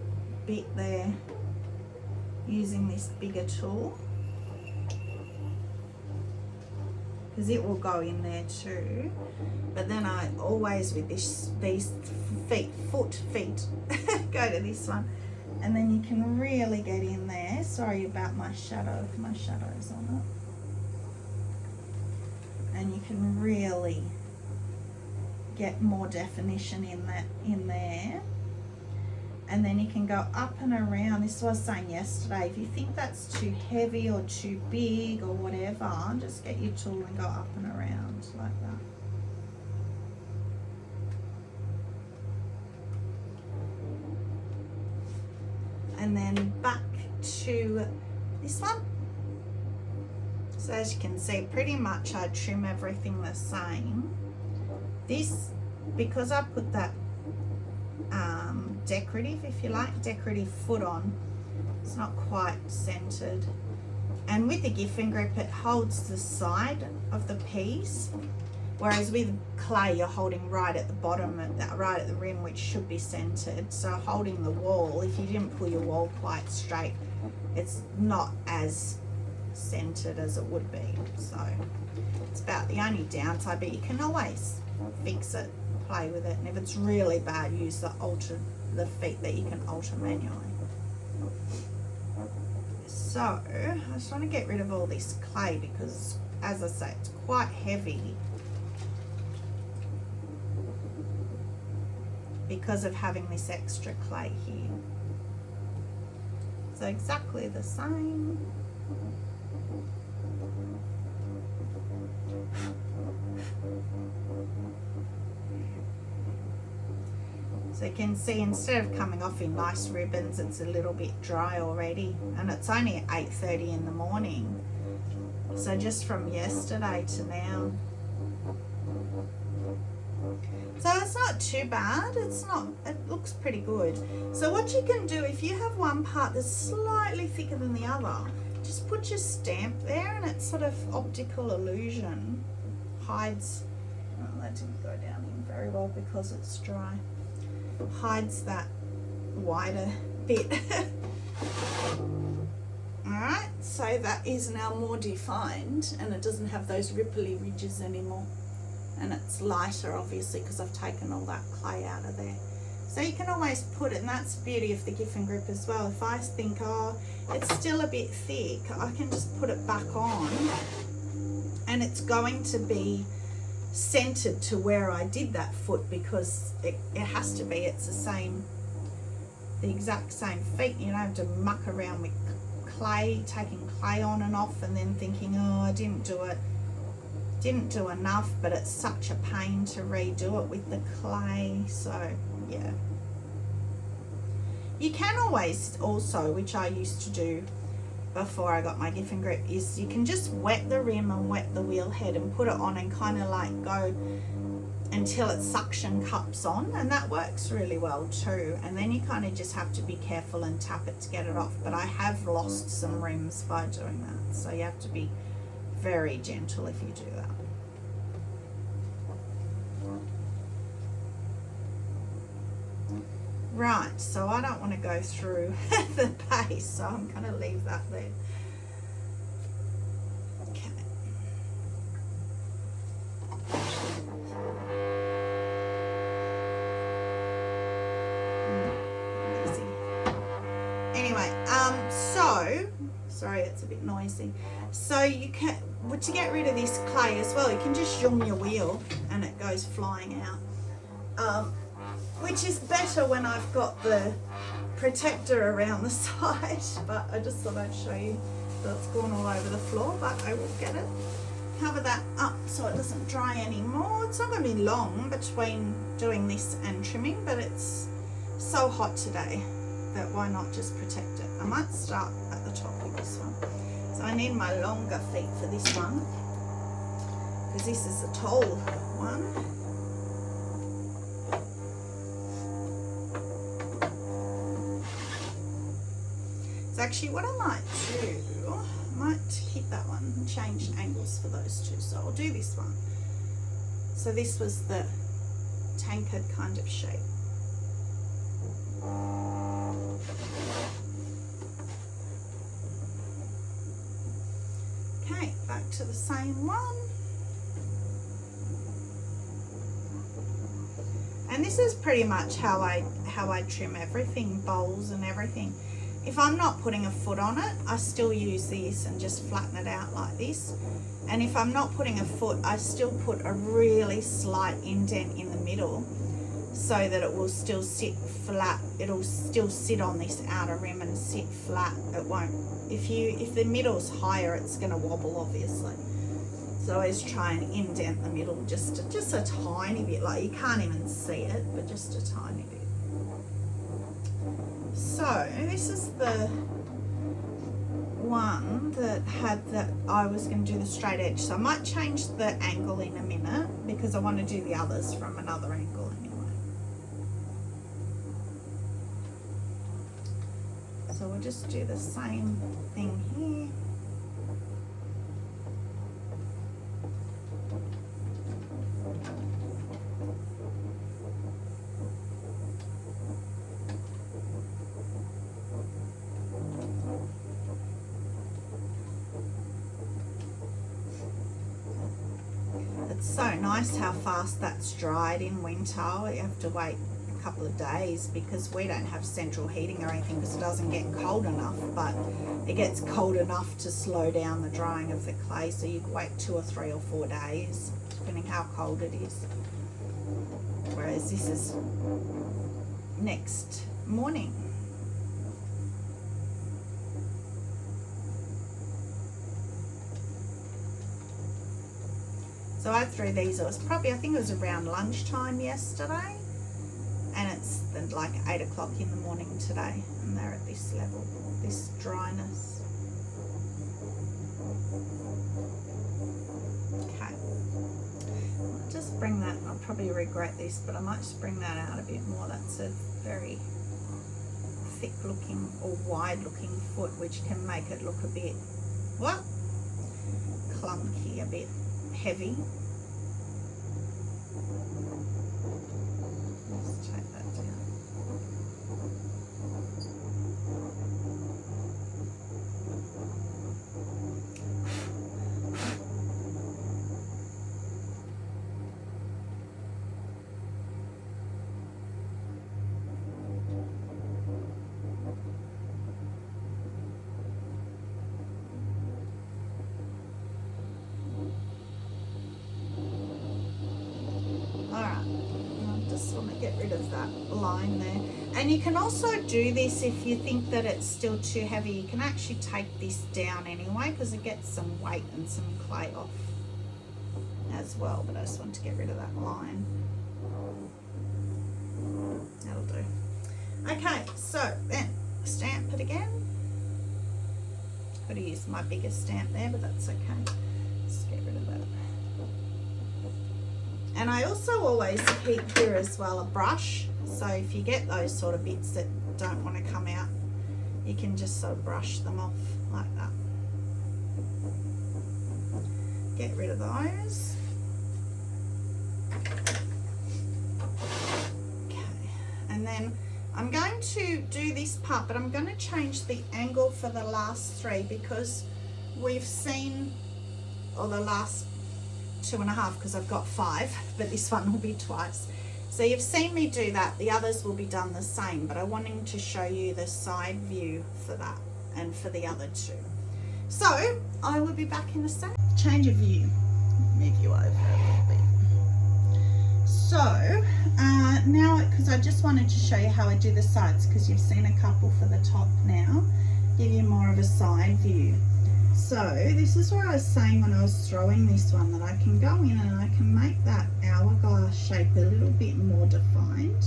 bit there using this bigger tool, because it will go in there too. But then I always with these feet go to this one, and then you can really get in there. Sorry about my shadow, my shadow's on it. And you can really get more definition in there. And then you can go up and around. This was saying yesterday, if you think that's too heavy or too big or whatever, just get your tool and go up and around like that. And then back to this one. So as you can see, pretty much I trim everything the same. This, because I put that decorative, if you like, decorative foot on, it's not quite centered. And with the Giffen grip, it holds the side of the piece, whereas with clay you're holding right at the bottom, right at the rim, which should be centered. So holding the wall, if you didn't pull your wall quite straight, it's not as centered as it would be. So it's about the only downside, but you can always fix it, play with it, and if it's really bad, use the feet that you can alter manually. So I just want to get rid of all this clay because, as I say, it's quite heavy because of having this extra clay here. So exactly the same. So you can see, instead of coming off in nice ribbons, it's a little bit dry already, and it's only at 8:30 in the morning. So just from yesterday to now. So it's not too bad. It looks pretty good. So what you can do, if you have one part that's slightly thicker than the other, just put your stamp there, and it's sort of optical illusion. Hides, oh, that didn't go down in very well because it's dry. Hides that wider bit. Alright, so that is now more defined and it doesn't have those ripply ridges anymore. And it's lighter, obviously, because I've taken all that clay out of there. So you can always put it, and that's the beauty of the Giffen grip as well. If I think, oh, it's still a bit thick, I can just put it back on and it's going to be centered to where I did that foot, because it has to be, it's the exact same feet. You don't have to muck around with clay, taking clay on and off and then thinking, oh, I didn't do enough, but it's such a pain to redo it with the clay. So yeah, you can always also, which I used to do before I got my Giffen grip, is you can just wet the rim and wet the wheel head and put it on and kind of like go until it suction cups on, and that works really well too. And then you kind of just have to be careful and tap it to get it off. But I have lost some rims by doing that, so you have to be very gentle if you do that. Right, so I don't want to go through the base, so I'm going to leave that there. Okay. Easy. Anyway, so, sorry, it's a bit noisy. So you can, to get rid of this clay as well, you can just zoom your wheel and it goes flying out. Which is better when I've got the protector around the side, but I just thought I'd show you that it's gone all over the floor, but I will get it. Cover that up so it doesn't dry anymore. It's not going to be long between doing this and trimming, but it's so hot today that why not just protect it. I might start at the top with this one. So I need my longer feet for this one, because this is a tall one. So actually what I might do, I might keep that one and change angles for those two. So I'll do this one. So this was the tankard kind of shape. Okay, back to the same one. And this is pretty much how I trim everything, bowls and everything. If I'm not putting a foot on it, I still use this and just flatten it out like this. And if I'm not putting a foot, I still put a really slight indent in the middle so that it will still sit flat. It'll still sit on this outer rim and sit flat. It won't, if the middle's higher, it's gonna wobble obviously. So I always try and indent the middle just a tiny bit, like you can't even see it, but just a tiny bit. So this is the one that I was going to do the straight edge. So I might change the angle in a minute because I want to do the others from another angle anyway. So we'll just do the same thing here. It's so nice how fast that's dried in winter. You have to wait a couple of days because we don't have central heating or anything because it doesn't get cold enough, but it gets cold enough to slow down the drying of the clay, so you'd wait 2 or 3 or 4 days depending how cold it is, whereas this is next morning. So I threw these, it was probably, I think it was around lunchtime yesterday, and it's like 8 o'clock in the morning today, and they're at this level, this dryness. Okay, I'll just bring that, I'll probably regret this, but I might just bring that out a bit more. That's a very thick looking or wide looking foot, which can make it look a bit, what? Clunky, a bit heavy. Let's take that down. Get rid of that line there. And you can also do this if you think that it's still too heavy. You can actually take this down anyway because it gets some weight and some clay off as well, but I just want to get rid of that line. That'll do. Okay, so then stamp it again. Could have used my bigger stamp there, but that's okay. Just get rid of that. And I also always keep here as well a brush, so if you get those sort of bits that don't want to come out, you can just sort of brush them off like that. Get rid of those. Okay, and then I'm going to do this part, but I'm going to change the angle for the last 3 because we've seen, or the last 2.5 because I've got 5, but this one will be twice. So you've seen me do that. The others will be done the same, but I wanted to show you the side view for that and for the other 2. So I will be back in a second. Change of view. Move you over a little bit. So now, because I just wanted to show you how I do the sides, because you've seen a couple for the top now, give you more of a side view. So this is what I was saying when I was throwing this one, that I can go in and I can make that hourglass shape a little bit more defined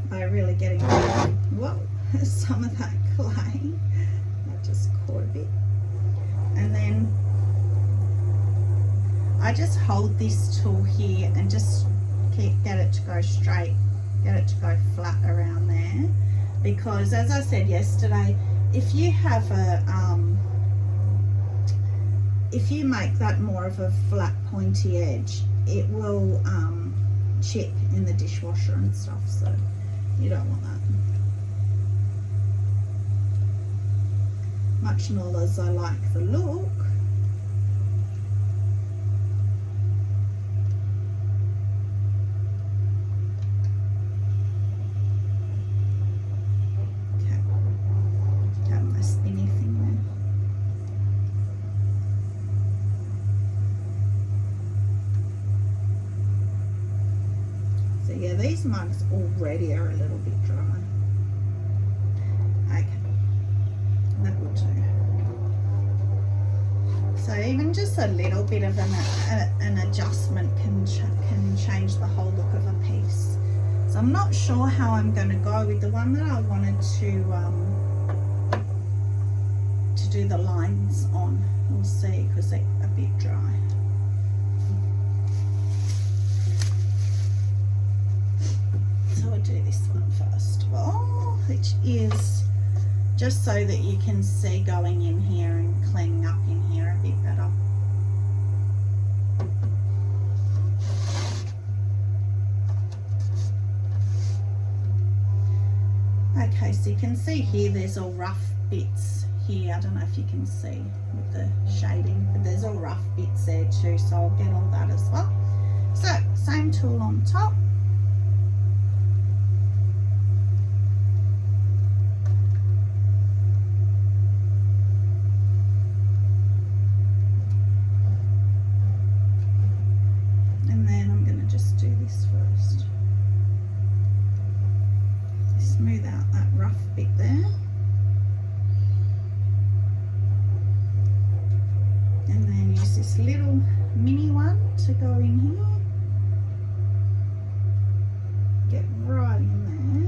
by really getting rid of, whoa, some of that clay. That just caught a bit. And then I just hold this tool here and just get it to go straight, get it to go flat around there. because as I said yesterday, if you have a if you make that more of a flat pointy edge, it will chip in the dishwasher and stuff, so you don't want that. Much not as I like the look. Okay, got my spinny thing there. So yeah, these mugs already are a little bit dry. Okay, that will do. So even just a little bit of an adjustment can change the whole look of a piece. So I'm not sure how I'm going to go with the one that I wanted to do the lines on. We'll see, because they're a bit dry. So I'll do this one first of all, which is just so that you can see going in here and cleaning up in here a bit better. Okay, so you can see here there's all rough bits here. I don't know if you can see with the shading, but there's all rough bits there too, so I'll get all that as well. So same tool on top. And then I'm going to just do this first. Smooth out that rough bit there. And then use this little mini one to go in here. Get right in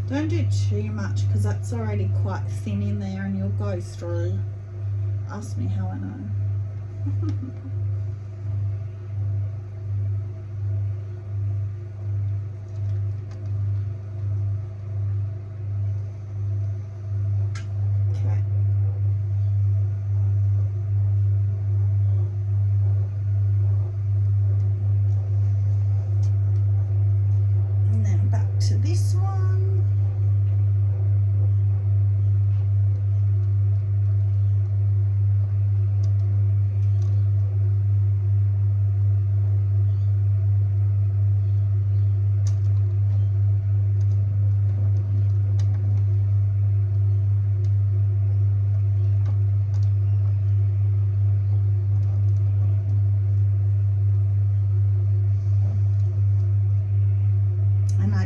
there. Don't do too much because that's already quite thin in there and you'll go through. Ask me how I know. To this one,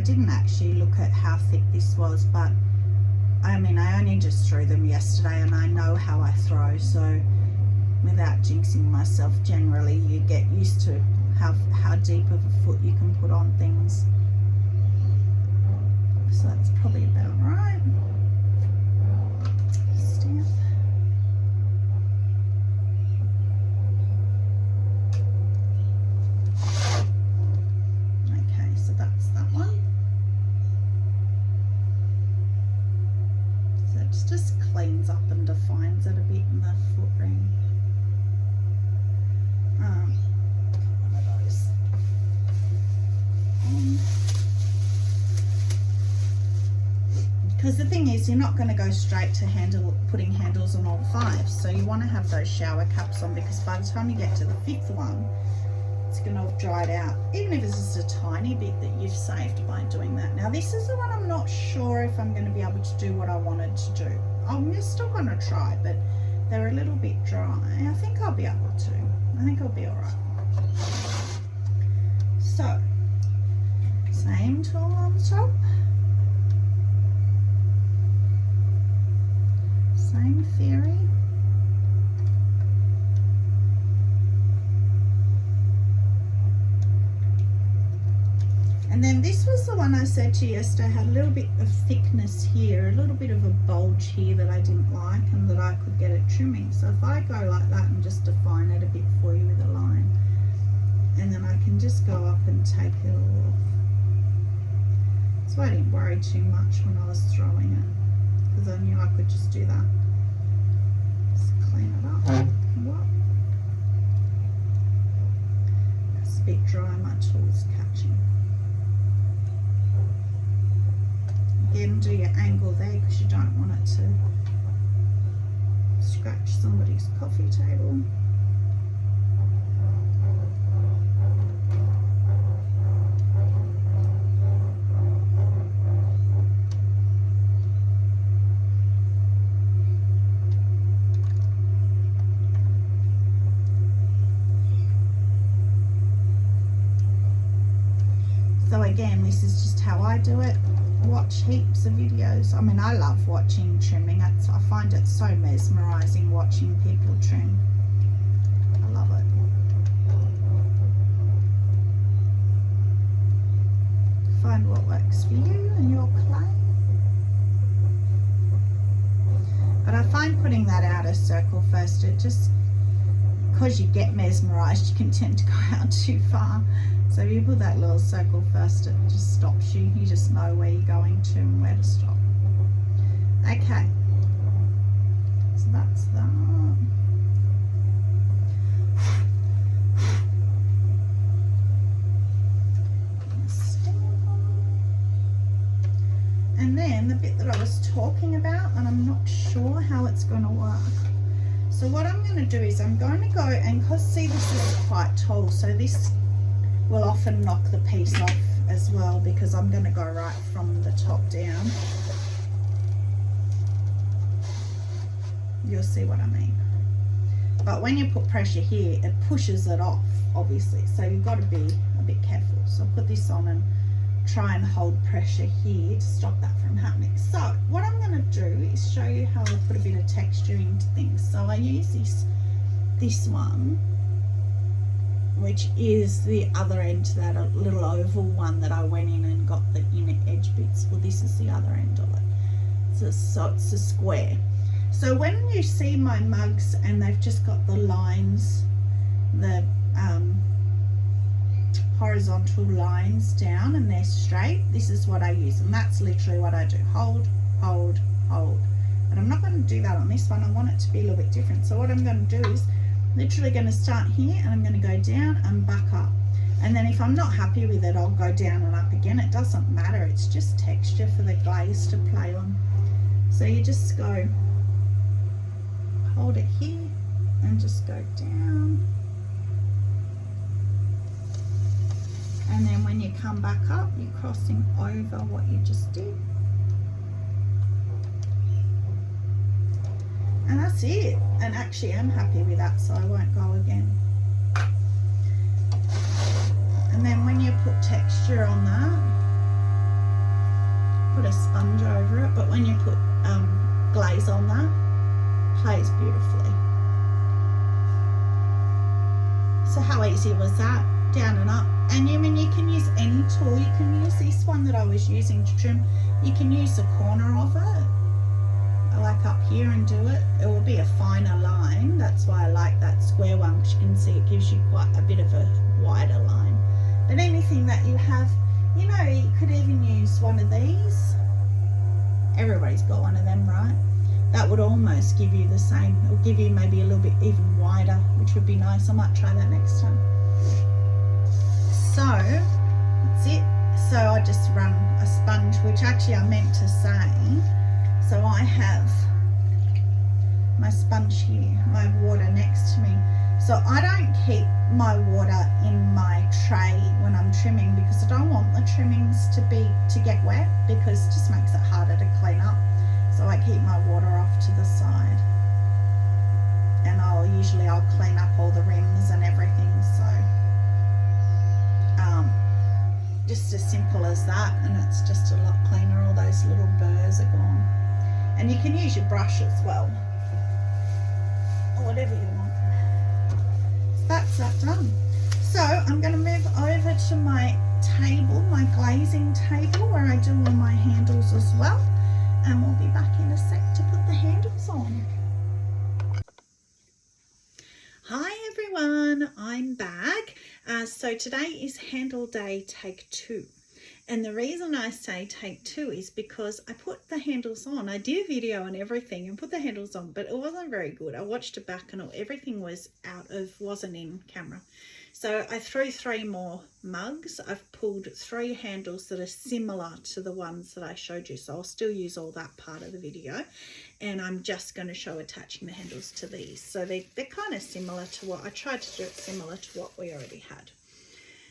didn't actually look at how thick this was, but I mean I only just threw them yesterday and I know how I throw, so without jinxing myself, generally you get used to how deep of a foot you can put on things. So that's probably about right. Stamp. Okay, so that's that one. Just cleans up and defines it a bit in the foot ring. One of those. Because the thing is, you're not going to go straight to putting handles on all 5, so you want to have those shower caps on, because by the time you get to the 5th one, it's going to have dried out, even if it's just a tiny bit that you've saved by doing that. Now this is the one I'm not sure if I'm going to be able to do what I wanted to do. I'm still going to try, but they're a little bit dry. I think I'll be able to. I think I'll be all right. So, same tool on top. Same theory. And then this was the one I said to you yesterday had a little bit of thickness here, a little bit of a bulge here that I didn't like and that I could get it trimming. So if I go like that and just define it a bit for you with a line, and then I can just go up and take it all off. So I didn't worry too much when I was throwing it, because I knew I could just do that. Just clean it up. What? It's a bit dry, my tool's catching. Again, do your angle there because you don't want it to scratch somebody's coffee table. So again, this is just how I do it. Watch heaps of videos. I mean, I love watching trimming. I find it so mesmerizing watching people trim. I love it. Find what works for you and your clay. But I find putting that outer circle first, it just, because you get mesmerized, you can tend to go out too far. So if you put that little circle first, it just stops you. You just know where you're going to and where to stop. Okay. So that's that. And then the bit that I was talking about, and I'm not sure how it's going to work. So what I'm going to do is I'm going to go, and because see this is quite tall, so this will often knock the piece off as well, because I'm going to go right from the top down. You'll see what I mean. But when you put pressure here, it pushes it off, obviously. So you've got to be a bit careful. So I'll put this on and try and hold pressure here to stop that from happening. So what I'm going to do is show you how I put a bit of texture into things. So I use this one, which is the other end to that, a little oval one that I went in and got the inner edge bits. Well, this is the other end of it. So it's a square. So when you see my mugs and they've just got the lines, the horizontal lines down and they're straight, this is what I use, and that's literally what I do. Hold, hold, hold. And I'm not going to do that on this one. I want it to be a little bit different. So what I'm going to do is literally going to start here and I'm going to go down and back up, and then if I'm not happy with it, I'll go down and up again. It doesn't matter, it's just texture for the glaze to play on. So you just go, hold it here and just go down, and then when you come back up, you're crossing over what you just did. And that's it. And actually I'm happy with that, so I won't go again. And then when you put texture on that, put a sponge over it, but when you put glaze on that, plays beautifully. So how easy was that? Down and up. And you can use any tool. You can use this one that I was using to trim. You can use the corner of it, like up here, and do it. It will be a finer line. That's why I like that square one, because you can see it gives you quite a bit of a wider line. But anything that you have, you could even use one of these. Everybody's got one of them, right? That would almost give you the same. It'll give you maybe a little bit even wider, which would be nice. I might try that next time. So that's it. So I just run a sponge, which actually I meant to say. So I have my sponge here, my water next to me. So I don't keep my water in my tray when I'm trimming, because I don't want the trimmings to get wet, because it just makes it harder to clean up. So I keep my water off to the side, and I'll clean up all the rims and everything. So just as simple as that, and it's just a lot cleaner. All those little burrs are gone. And you can use your brush as well, or whatever you want. So that's that done. So I'm going to move over to my table, my glazing table, where I do all my handles as well, and we'll be back in a sec to put the handles on. Hi everyone, I'm back. So today is handle day take 2, And the reason I say take two is because I put the handles on. I did a video and everything and put the handles on, but it wasn't very good. I watched it back and everything was wasn't in camera. So I threw 3 more mugs. I've pulled 3 handles that are similar to the ones that I showed you. So I'll still use all that part of the video. And I'm just going to show attaching the handles to these. So they're kind of similar to what, I tried to do it similar to what we already had.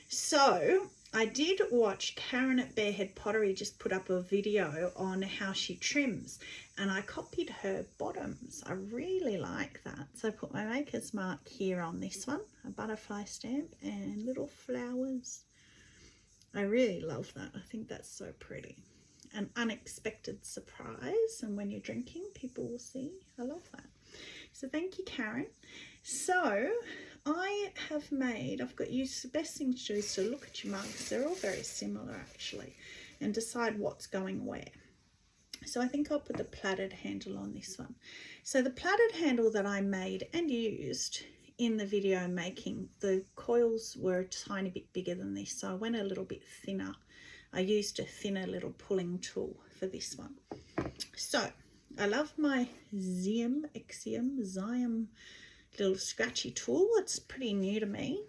So I did watch Karen at Barehead Pottery just put up a video on how she trims, and I copied her bottoms. I really like that. So I put my maker's mark here on this one, a butterfly stamp and little flowers. I really love that. I think that's so pretty. An unexpected surprise, and when you're drinking, people will see. I love that. So thank you, Karen. So I have made, I've got you, the best thing to do is to look at your mugs. They're all very similar actually, and decide what's going where. So I think I'll put the plaited handle on this one. So the plaited handle that I made and used in the video making, the coils were a tiny bit bigger than this, so I went a little bit thinner. I used a thinner little pulling tool for this one. So I love my Xiam little scratchy tool. It's pretty new to me,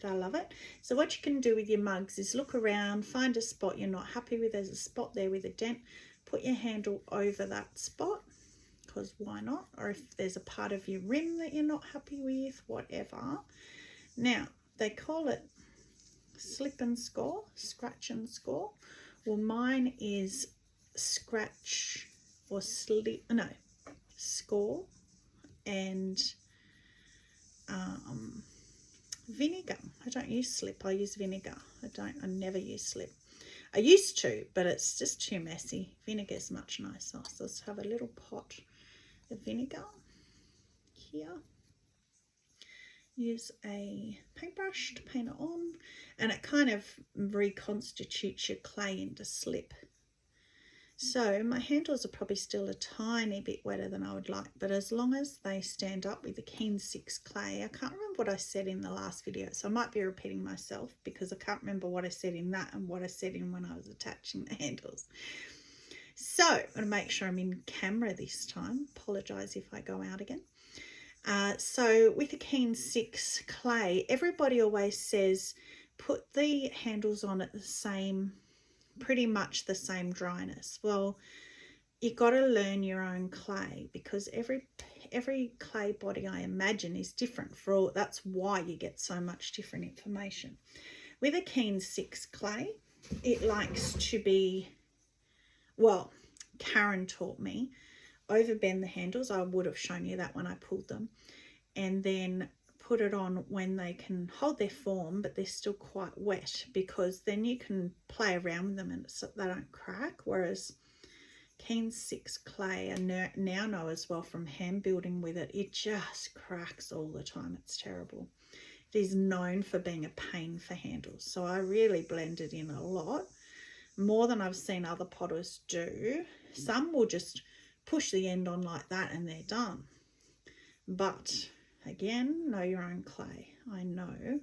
but I love it. So what you can do with your mugs is look around, find a spot you're not happy with. There's a spot there with a dent. Put your handle over that spot, because why not? Or if there's a part of your rim that you're not happy with, whatever. Now, they call it slip and score, scratch and score. Well, mine is scratch or slip, no, score and vinegar. I don't use slip, I use vinegar. I never use slip. I used to, but it's just too messy. Vinegar is much nicer. So let's have a little pot of vinegar here. Use a paintbrush to paint it on, and it kind of reconstitutes your clay into slip. So my handles are probably still a tiny bit wetter than I would like, but as long as they stand up with the Keen 6 clay, I can't remember what I said in the last video, so I might be repeating myself because I can't remember what I said in that and what I said in when I was attaching the handles. So I'm going to make sure I'm in camera this time. Apologise if I go out again. So with the Keen 6 clay, everybody always says put the handles on at the same, pretty much the same dryness. Well, you've got to learn your own clay, because every clay body, I imagine, is different for all. That's why you get so much different information. With a Keen 6 clay, it likes to be, well, Karen taught me, overbend the handles. I would have shown you that when I pulled them, and then put it on when they can hold their form but they're still quite wet, because then you can play around with them and they don't crack. Whereas Keen 6 clay, I now know as well from hand building with it, it just cracks all the time. It's terrible. It is known for being a pain for handles, so I really blend it in a lot, more than I've seen other potters do. Some will just push the end on like that and they're done. But again, know your own clay. I know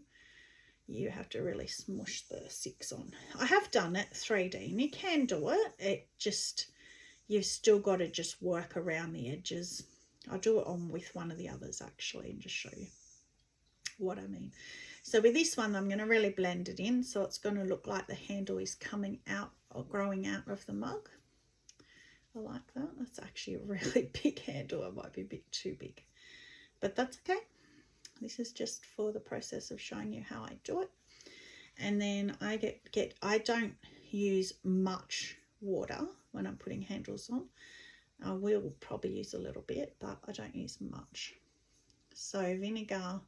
you have to really smush the 6 on. I have done it 3D and you can do it. It just, you've still got to just work around the edges. I'll do it on with one of the others actually and just show you what I mean. So with this one, I'm going to really blend it in, so it's going to look like the handle is coming out or growing out of the mug. I like that. That's actually a really big handle. It might be a bit too big, but that's okay. This is just for the process of showing you how I do it. And then I I don't use much water when I'm putting handles on. I will probably use a little bit, but I don't use much. So vinegar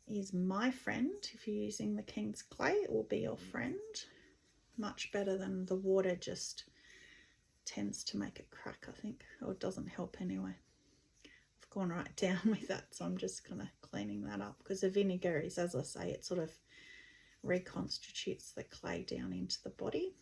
is my friend. If you're using the King's clay, it will be your friend. Much better than the water, just tends to make it crack, I think, or it doesn't help anyway. I've gone right down with that, so I'm just kind of cleaning that up, because the vinegar is, as I say, it sort of reconstitutes the clay down into the body.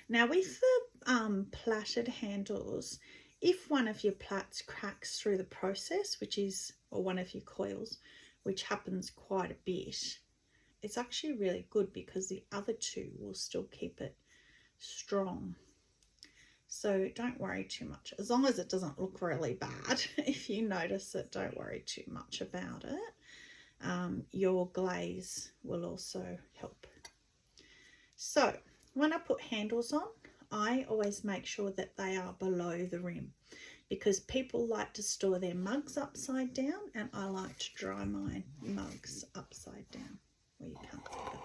Now with the plaited handles, if one of your plaits cracks through the process, which is, or one of your coils, which happens quite a bit, it's actually really good because the other two will still keep it strong. So don't worry too much, as long as it doesn't look really bad. If you notice it, don't worry too much about it. Your glaze will also help. So when I put handles on, I always make sure that they are below the rim, because people like to store their mugs upside down, and I like to dry my mugs upside down. Well, you can't see that.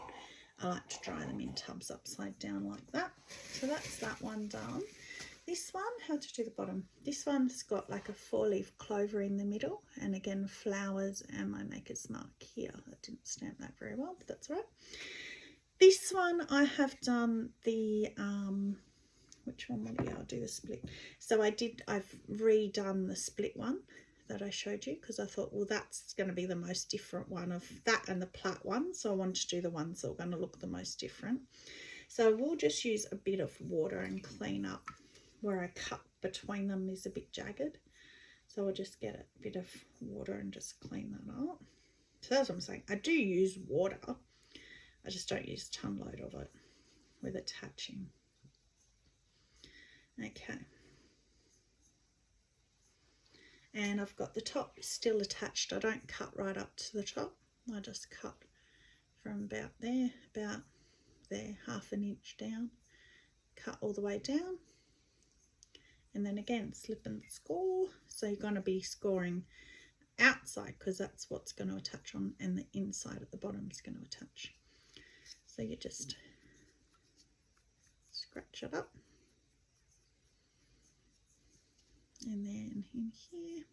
I like to dry them in tubs upside down like that. So that's that one done. This one, how to do the bottom. This one's got like a 4-leaf clover in the middle, and again flowers and my maker's mark here. I didn't stamp that very well, but that's all right. This one I have done the which one would I'll do the split. So I've redone the split one that I showed you, because I thought, well, that's going to be the most different one of that and the plat one. So I wanted to do the ones that are going to look the most different. So we'll just use a bit of water and clean up where I cut between them is a bit jagged. So I'll just get a bit of water and just clean that up. So that's what I'm saying. I do use water. I just don't use a ton load of it with attaching. Okay. And I've got the top still attached. I don't cut right up to the top. I just cut from about there, half an inch down, cut all the way down. And then again, slip and score. So you're going to be scoring outside, because that's what's going to attach on, and the inside at the bottom is going to attach. So you just scratch it up. And then in here.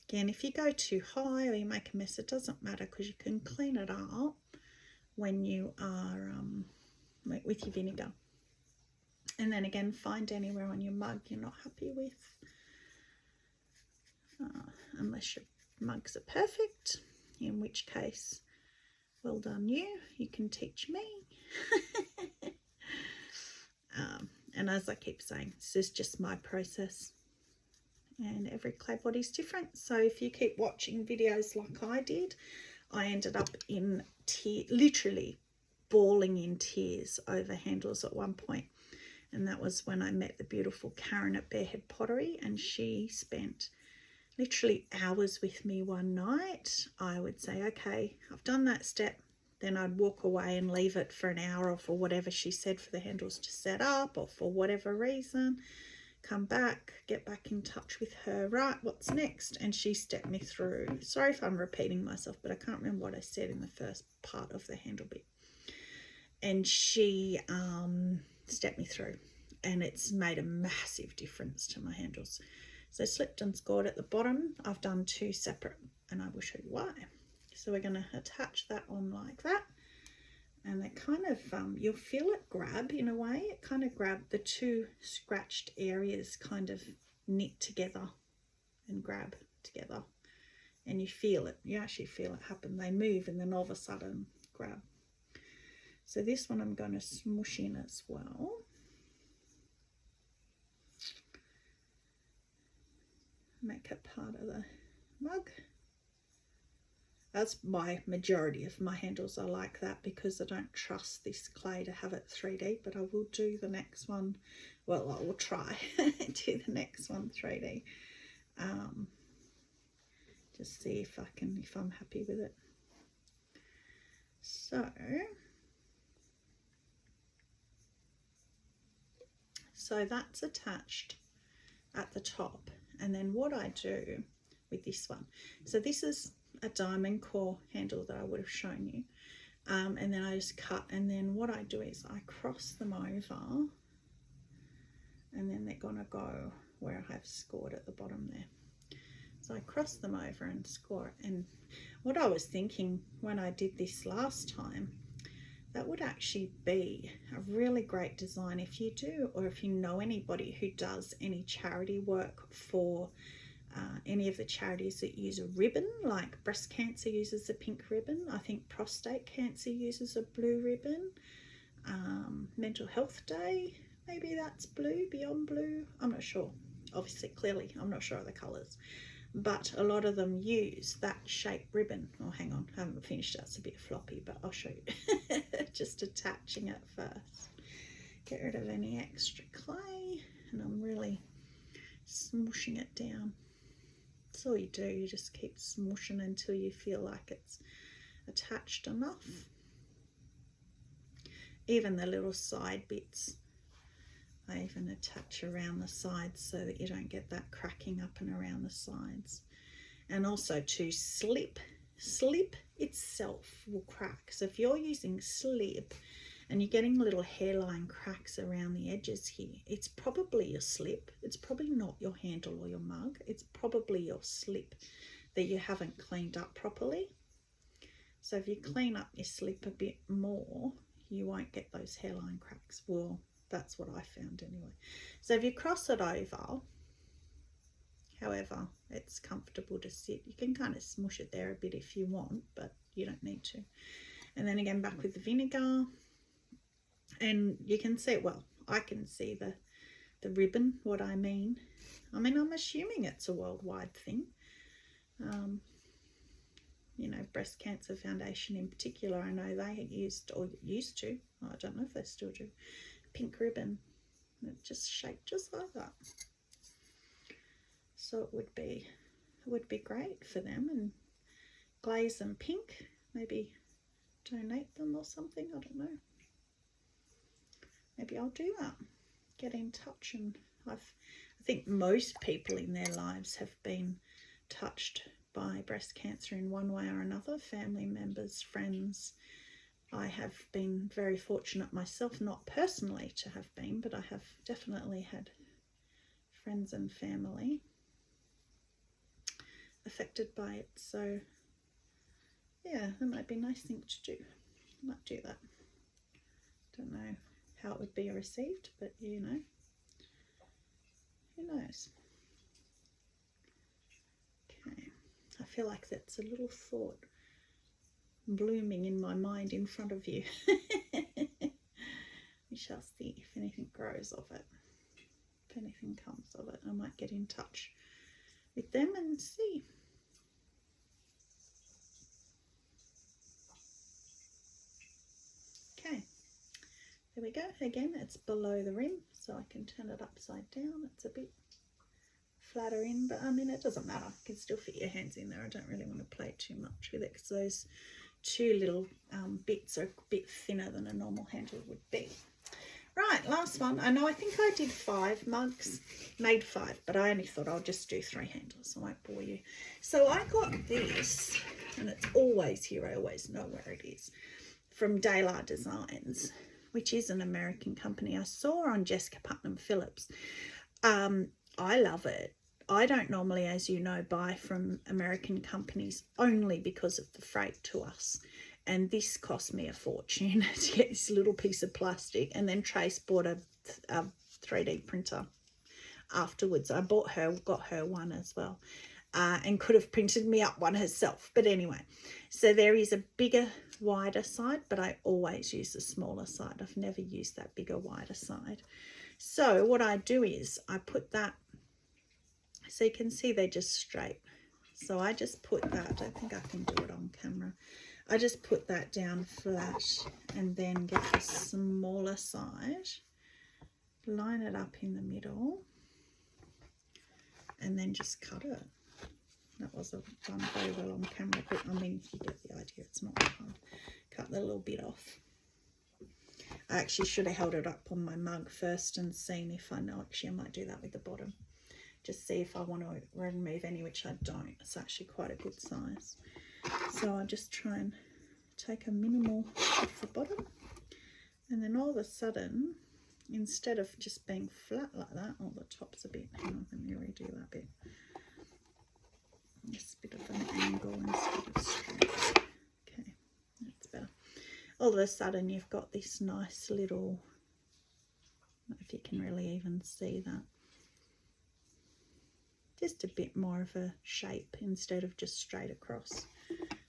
Again, if you go too high or you make a mess, it doesn't matter, because you can clean it up when you are with your vinegar. And then again, find anywhere on your mug you're not happy with, unless your mugs are perfect, in which case, well done you can teach me. And as I keep saying, this is just my process, and every clay body is different. So if you keep watching videos like I did, I ended up in literally bawling in tears over handles at one point. And that was when I met the beautiful Karen at Barehead Pottery, and she spent literally hours with me one night. I would say, okay, I've done that step. Then I'd walk away and leave it for an hour, or for whatever she said for the handles to set up, or for whatever reason. Come back, get back in touch with her. Right, what's next? And she stepped me through. Sorry if I'm repeating myself, but I can't remember what I said in the first part of the handle bit. And she stepped me through, and it's made a massive difference to my handles. So slipped and scored at the bottom. I've done 2 separate, and I will show you why. So we're going to attach that on like that, and they kind of you'll feel it grab in a way. It kind of grab the 2 scratched areas, kind of knit together and grab together, and you feel it. You actually feel it happen. They move, and then all of a sudden grab. So this one I'm going to smush in as well. Make it part of the mug. That's my majority of my handles are like that, because I don't trust this clay to have it 3D, but I will do the next one. Well, I will try do the next one 3D. Just see if I'm happy with it. So that's attached at the top. And then what I do with this one, so this is a diamond core handle that I would have shown you, and then I just cut, and then what I do is I cross them over, and then they're gonna go where I've scored at the bottom there. So I cross them over and score it. And what I was thinking when I did this last time, that would actually be a really great design if you do, or if you know anybody who does any charity work for any of the charities that use a ribbon, like breast cancer uses a pink ribbon. I think prostate cancer uses a blue ribbon. Mental Health Day, maybe that's blue, beyond blue. I'm not sure. Obviously, clearly, I'm not sure of the colours. but a lot of them use that shape ribbon. Oh, hang on, I haven't finished. That's a bit floppy, but I'll show you. Just attaching it first. Get rid of any extra clay, and I'm really smushing it down. That's all you do. You just keep smushing until you feel like it's attached enough. Even the little side bits, I even attach around the sides so that you don't get that cracking up and around the sides. And also to slip itself will crack. So if you're using slip and you're getting little hairline cracks around the edges here, it's probably your slip. It's probably not your handle or your mug. It's probably your slip that you haven't cleaned up properly. So if you clean up your slip a bit more, you won't get those hairline cracks. Well, that's what I found anyway. So if you cross it over, however it's comfortable to sit, you can kind of smush it there a bit if you want, but you don't need to. And then again, back with the vinegar, and you can see, well, I can see the ribbon, what I mean. I'm assuming it's a worldwide thing. You know, Breast Cancer Foundation in particular, I know they used to, I don't know if they still do, pink ribbon. It just shaped just like that. So it would be great for them. And glaze them pink, maybe donate them or something, I don't know. Maybe I'll do that. Get in touch, and I think most people in their lives have been touched by breast cancer in one way or another, family members, friends. I have been very fortunate myself, not personally to have been, but I have definitely had friends and family affected by it. So yeah, that might be a nice thing to do. I might do that. Don't know how it would be received, but you know, who knows. Okay, I feel like that's a little thought blooming in my mind in front of you. We shall see if anything grows of it, if anything comes of it. I might get in touch with them and see. Okay, there we go. Again, it's below the rim, so I can turn it upside down. It's a bit flatter in, but I mean, it doesn't matter. You can still fit your hands in there. I don't really want to play too much with it because those two little bits are a bit thinner than a normal handle would be. Right, last one. I know I think I did 5 mugs, made 5, but I only thought I'll just do 3 handles. I won't bore you. So I got this, and it's always here. I always know where it is, from De La Designs, which is an American company. I saw on Jessica Putnam Phillips. I love it. I don't normally, as you know, buy from American companies only because of the freight to us. And this cost me a fortune to get this little piece of plastic. And then Trace bought a 3D printer afterwards. I got her one as well. And could have printed me up one herself. But anyway, so there is a bigger, wider side, but I always use the smaller side. I've never used that bigger, wider side. So what I do is I put that, so you can see they're just straight. So I just put that, I don't think I can do it on camera. I just put that down flat and then get the smaller side, line it up in the middle, and then just cut it. That wasn't done very well on camera, but I mean, you get the idea, it's not hard. Cut the little bit off. I actually should have held it up on my mug first and seen if I know. Actually, I might do that with the bottom. Just see if I want to remove any, which I don't. It's actually quite a good size. So I just try and take a minimal off the bottom. And then all of a sudden, instead of just being flat like that, oh, the top's a bit, hang on, let me redo that bit. Just a bit of an angle instead of straight. Okay, that's better. All of a sudden you've got this nice little, I don't know if you can really even see that, just a bit more of a shape instead of just straight across.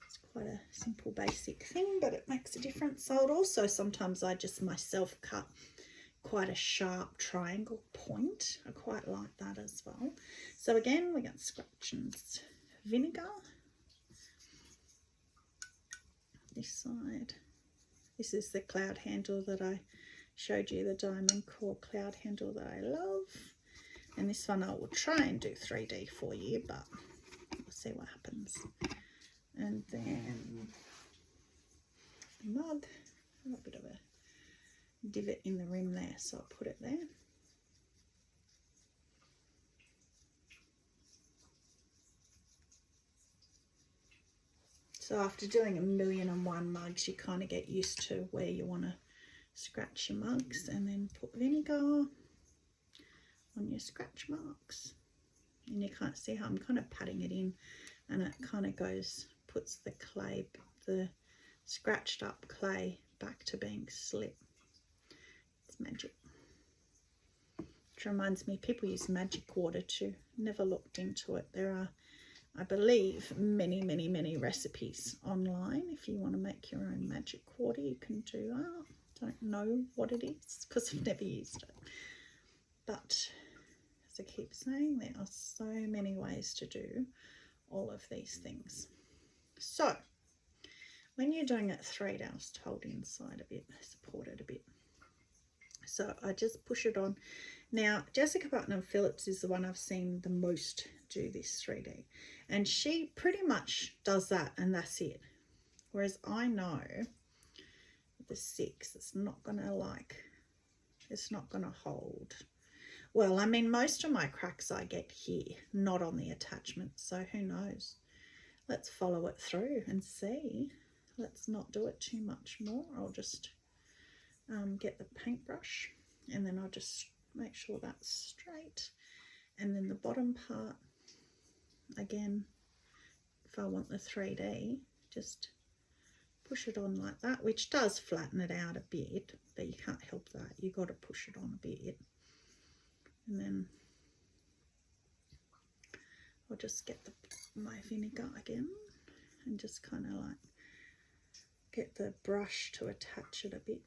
It's quite a simple basic thing, but it makes a difference. So also sometimes I just myself cut quite a sharp triangle point. I quite like that as well. So again, we got scratch and vinegar. This side. This is the cloud handle that I showed you, the diamond core cloud handle that I love. And this one I will try and do 3D for you, but we'll see what happens. And then the mug, a bit of a divot in the rim there, so I'll put it there. So after doing 1,000,001 mugs, you kind of get used to where you want to scratch your mugs, and then put vinegar on your scratch marks. And you can't see how I'm kind of patting it in, and it kind of goes, puts the clay, the scratched up clay back to being slip. It's magic. Which reminds me, people use magic water too. Never looked into it. There are, I believe, many recipes online. If you want to make your own magic water, you can do that. Don't know what it is because I've never used it. But as I keep saying, there are so many ways to do all of these things. So when you're doing it 3D, I'll just hold inside a bit, support it a bit. So I just push it on. Now, Jessica Putnam Phillips is the one I've seen the most do this 3D. And she pretty much does that and that's it. Whereas I know the 6, it's not going to hold. Well, I mean, most of my cracks I get here, not on the attachment. So who knows? Let's follow it through and see. Let's not do it too much more. I'll just get the paintbrush and then I'll just make sure that's straight. And then the bottom part, again, if I want the 3D, just push it on like that, which does flatten it out a bit, but you can't help that. You've got to push it on a bit. And then I'll just get my vinegar again and just kind of like get the brush to attach it a bit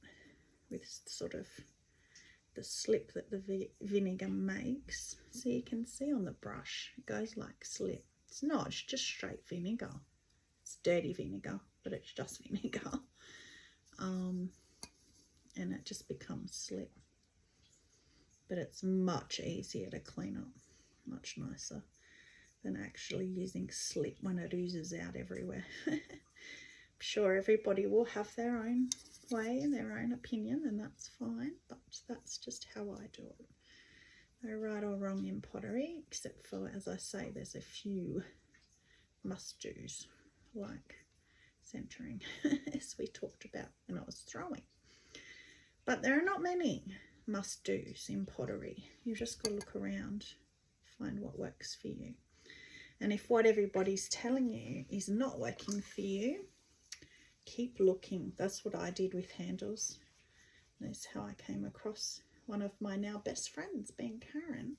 with sort of the slip that the vinegar makes. So you can see on the brush, it goes like slip. It's not, it's just straight vinegar. It's dirty vinegar, but it's just vinegar. And it just becomes slip. But it's much easier to clean up, much nicer than actually using slip when it oozes out everywhere. I'm sure everybody will have their own way and their own opinion, and that's fine, but that's just how I do it. No right or wrong in pottery, except for, as I say, there's a few must-dos, like centering, as we talked about when I was throwing. But there are not many must-dos in pottery. You just got to look around, find what works for you. And if what everybody's telling you is not working for you, keep looking. That's what I did with handles. That's how I came across one of my now best friends, being Karen,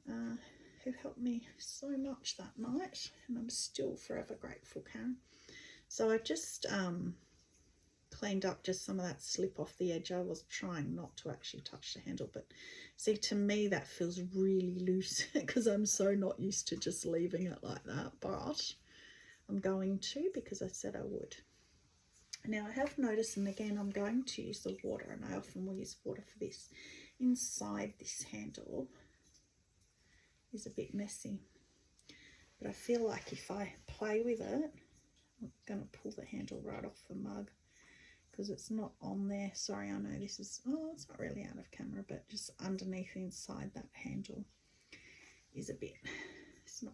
who helped me so much that night, and I'm still forever grateful, Karen. So I just cleaned up just some of that slip off the edge. I was trying not to actually touch the handle, but see, to me that feels really loose because I'm so not used to just leaving it like that, but I'm going to, because I said I would. Now I have noticed, and again I'm going to use the water, and I often will use water for this, inside this handle is a bit messy, but I feel like if I play with it, I'm going to pull the handle right off the mug because it's not on there. Sorry, I know this is, oh, it's not really out of camera, but just underneath inside that handle is a bit, it's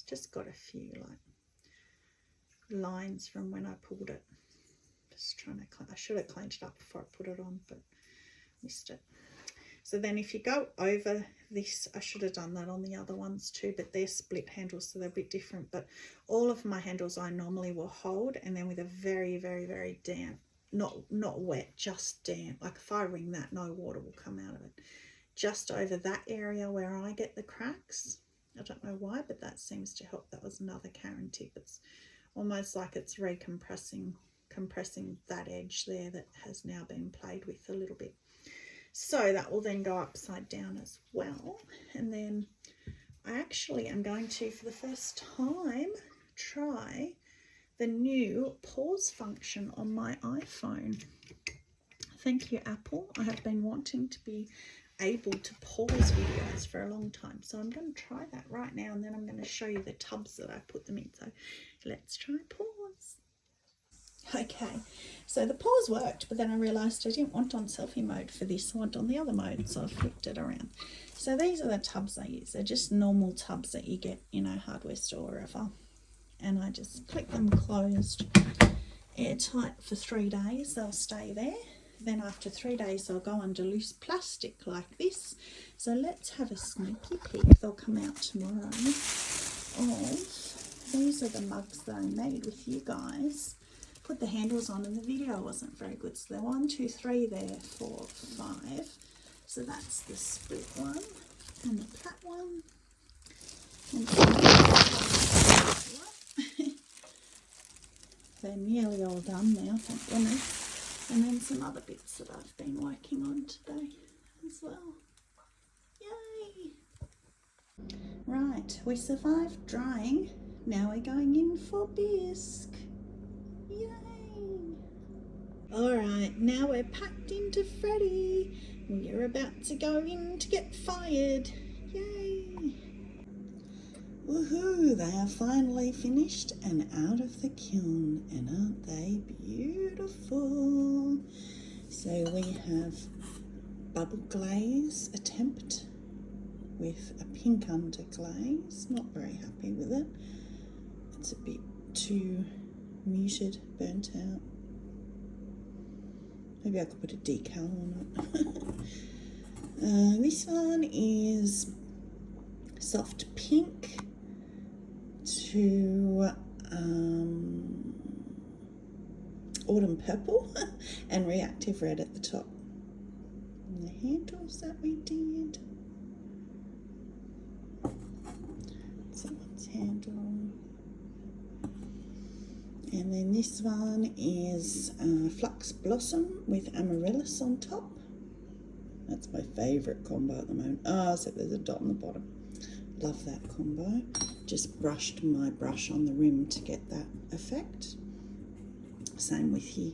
just got a few like lines from when I pulled it. Just trying to, I should have cleaned it up before I put it on, but missed it. So then if you go over this, I should have done that on the other ones too, but they're split handles, so they're a bit different. But all of my handles I normally will hold, and then with a very, very, very damp, not wet, just damp. Like if I wring that, no water will come out of it. Just over that area where I get the cracks. I don't know why, but that seems to help. That was another Karen tip. It's almost like it's compressing that edge there that has now been played with a little bit. So that will then go upside down as well. And then I actually am going to, for the first time, try the new pause function on my iPhone. Thank you, Apple. I have been wanting to be able to pause videos for a long time. So I'm going to try that right now, and then I'm going to show you the tubs that I put them in. So let's try pause. Okay, so the pause worked, but then I realised I didn't want on selfie mode for this. I want on the other mode, so I flipped it around. So these are the tubs I use. They're just normal tubs that you get in a hardware store or wherever. And I just click them closed, airtight for 3 days. They'll stay there. Then after 3 days, they'll go under loose plastic like this. So let's have a sneaky peek. They'll come out tomorrow. These are the mugs that I made with you guys. Put the handles on, and the video wasn't very good. So they're 1, 2, 3 there, 4, 5. So that's the split one and the plat one. And they're nearly all done now, thank goodness. And then some other bits that I've been working on today as well. Yay! Right, we survived drying. Now we're going in for bisque. Yay! Alright, now we're packed into Freddy. We're about to go in to get fired. Yay! Woohoo! They are finally finished and out of the kiln, and aren't they beautiful? So we have bubble glaze attempt with a pink underglaze. Not very happy with it. It's a bit too muted, burnt out. Maybe I could put a decal on it. This one is soft pink to autumn purple and reactive red at the top. And the handles that we did. Someone's handle. And then this one is Flux Blossom with Amaryllis on top. That's my favourite combo at the moment. Oh, so there's a dot on the bottom. Love that combo. Just brushed my brush on the rim to get that effect. Same with here.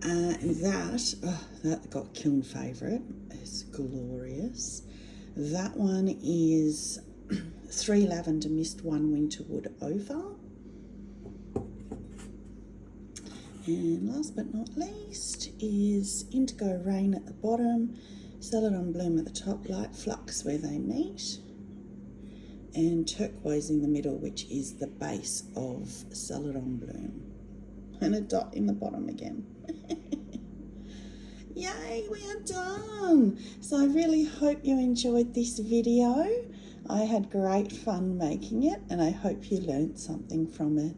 And that got kiln favourite. It's glorious. That one is 3 Lavender Mist, 1 Winterwood Oval. And last but not least is Indigo Rain at the bottom, Celadon Bloom at the top, Light Flux where they meet, and Turquoise in the middle, which is the base of Celadon Bloom. And a dot in the bottom again. Yay, we are done! So I really hope you enjoyed this video. I had great fun making it, and I hope you learned something from it.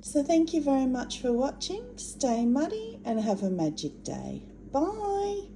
So thank you very much for watching. Stay muddy and have a magic day. Bye!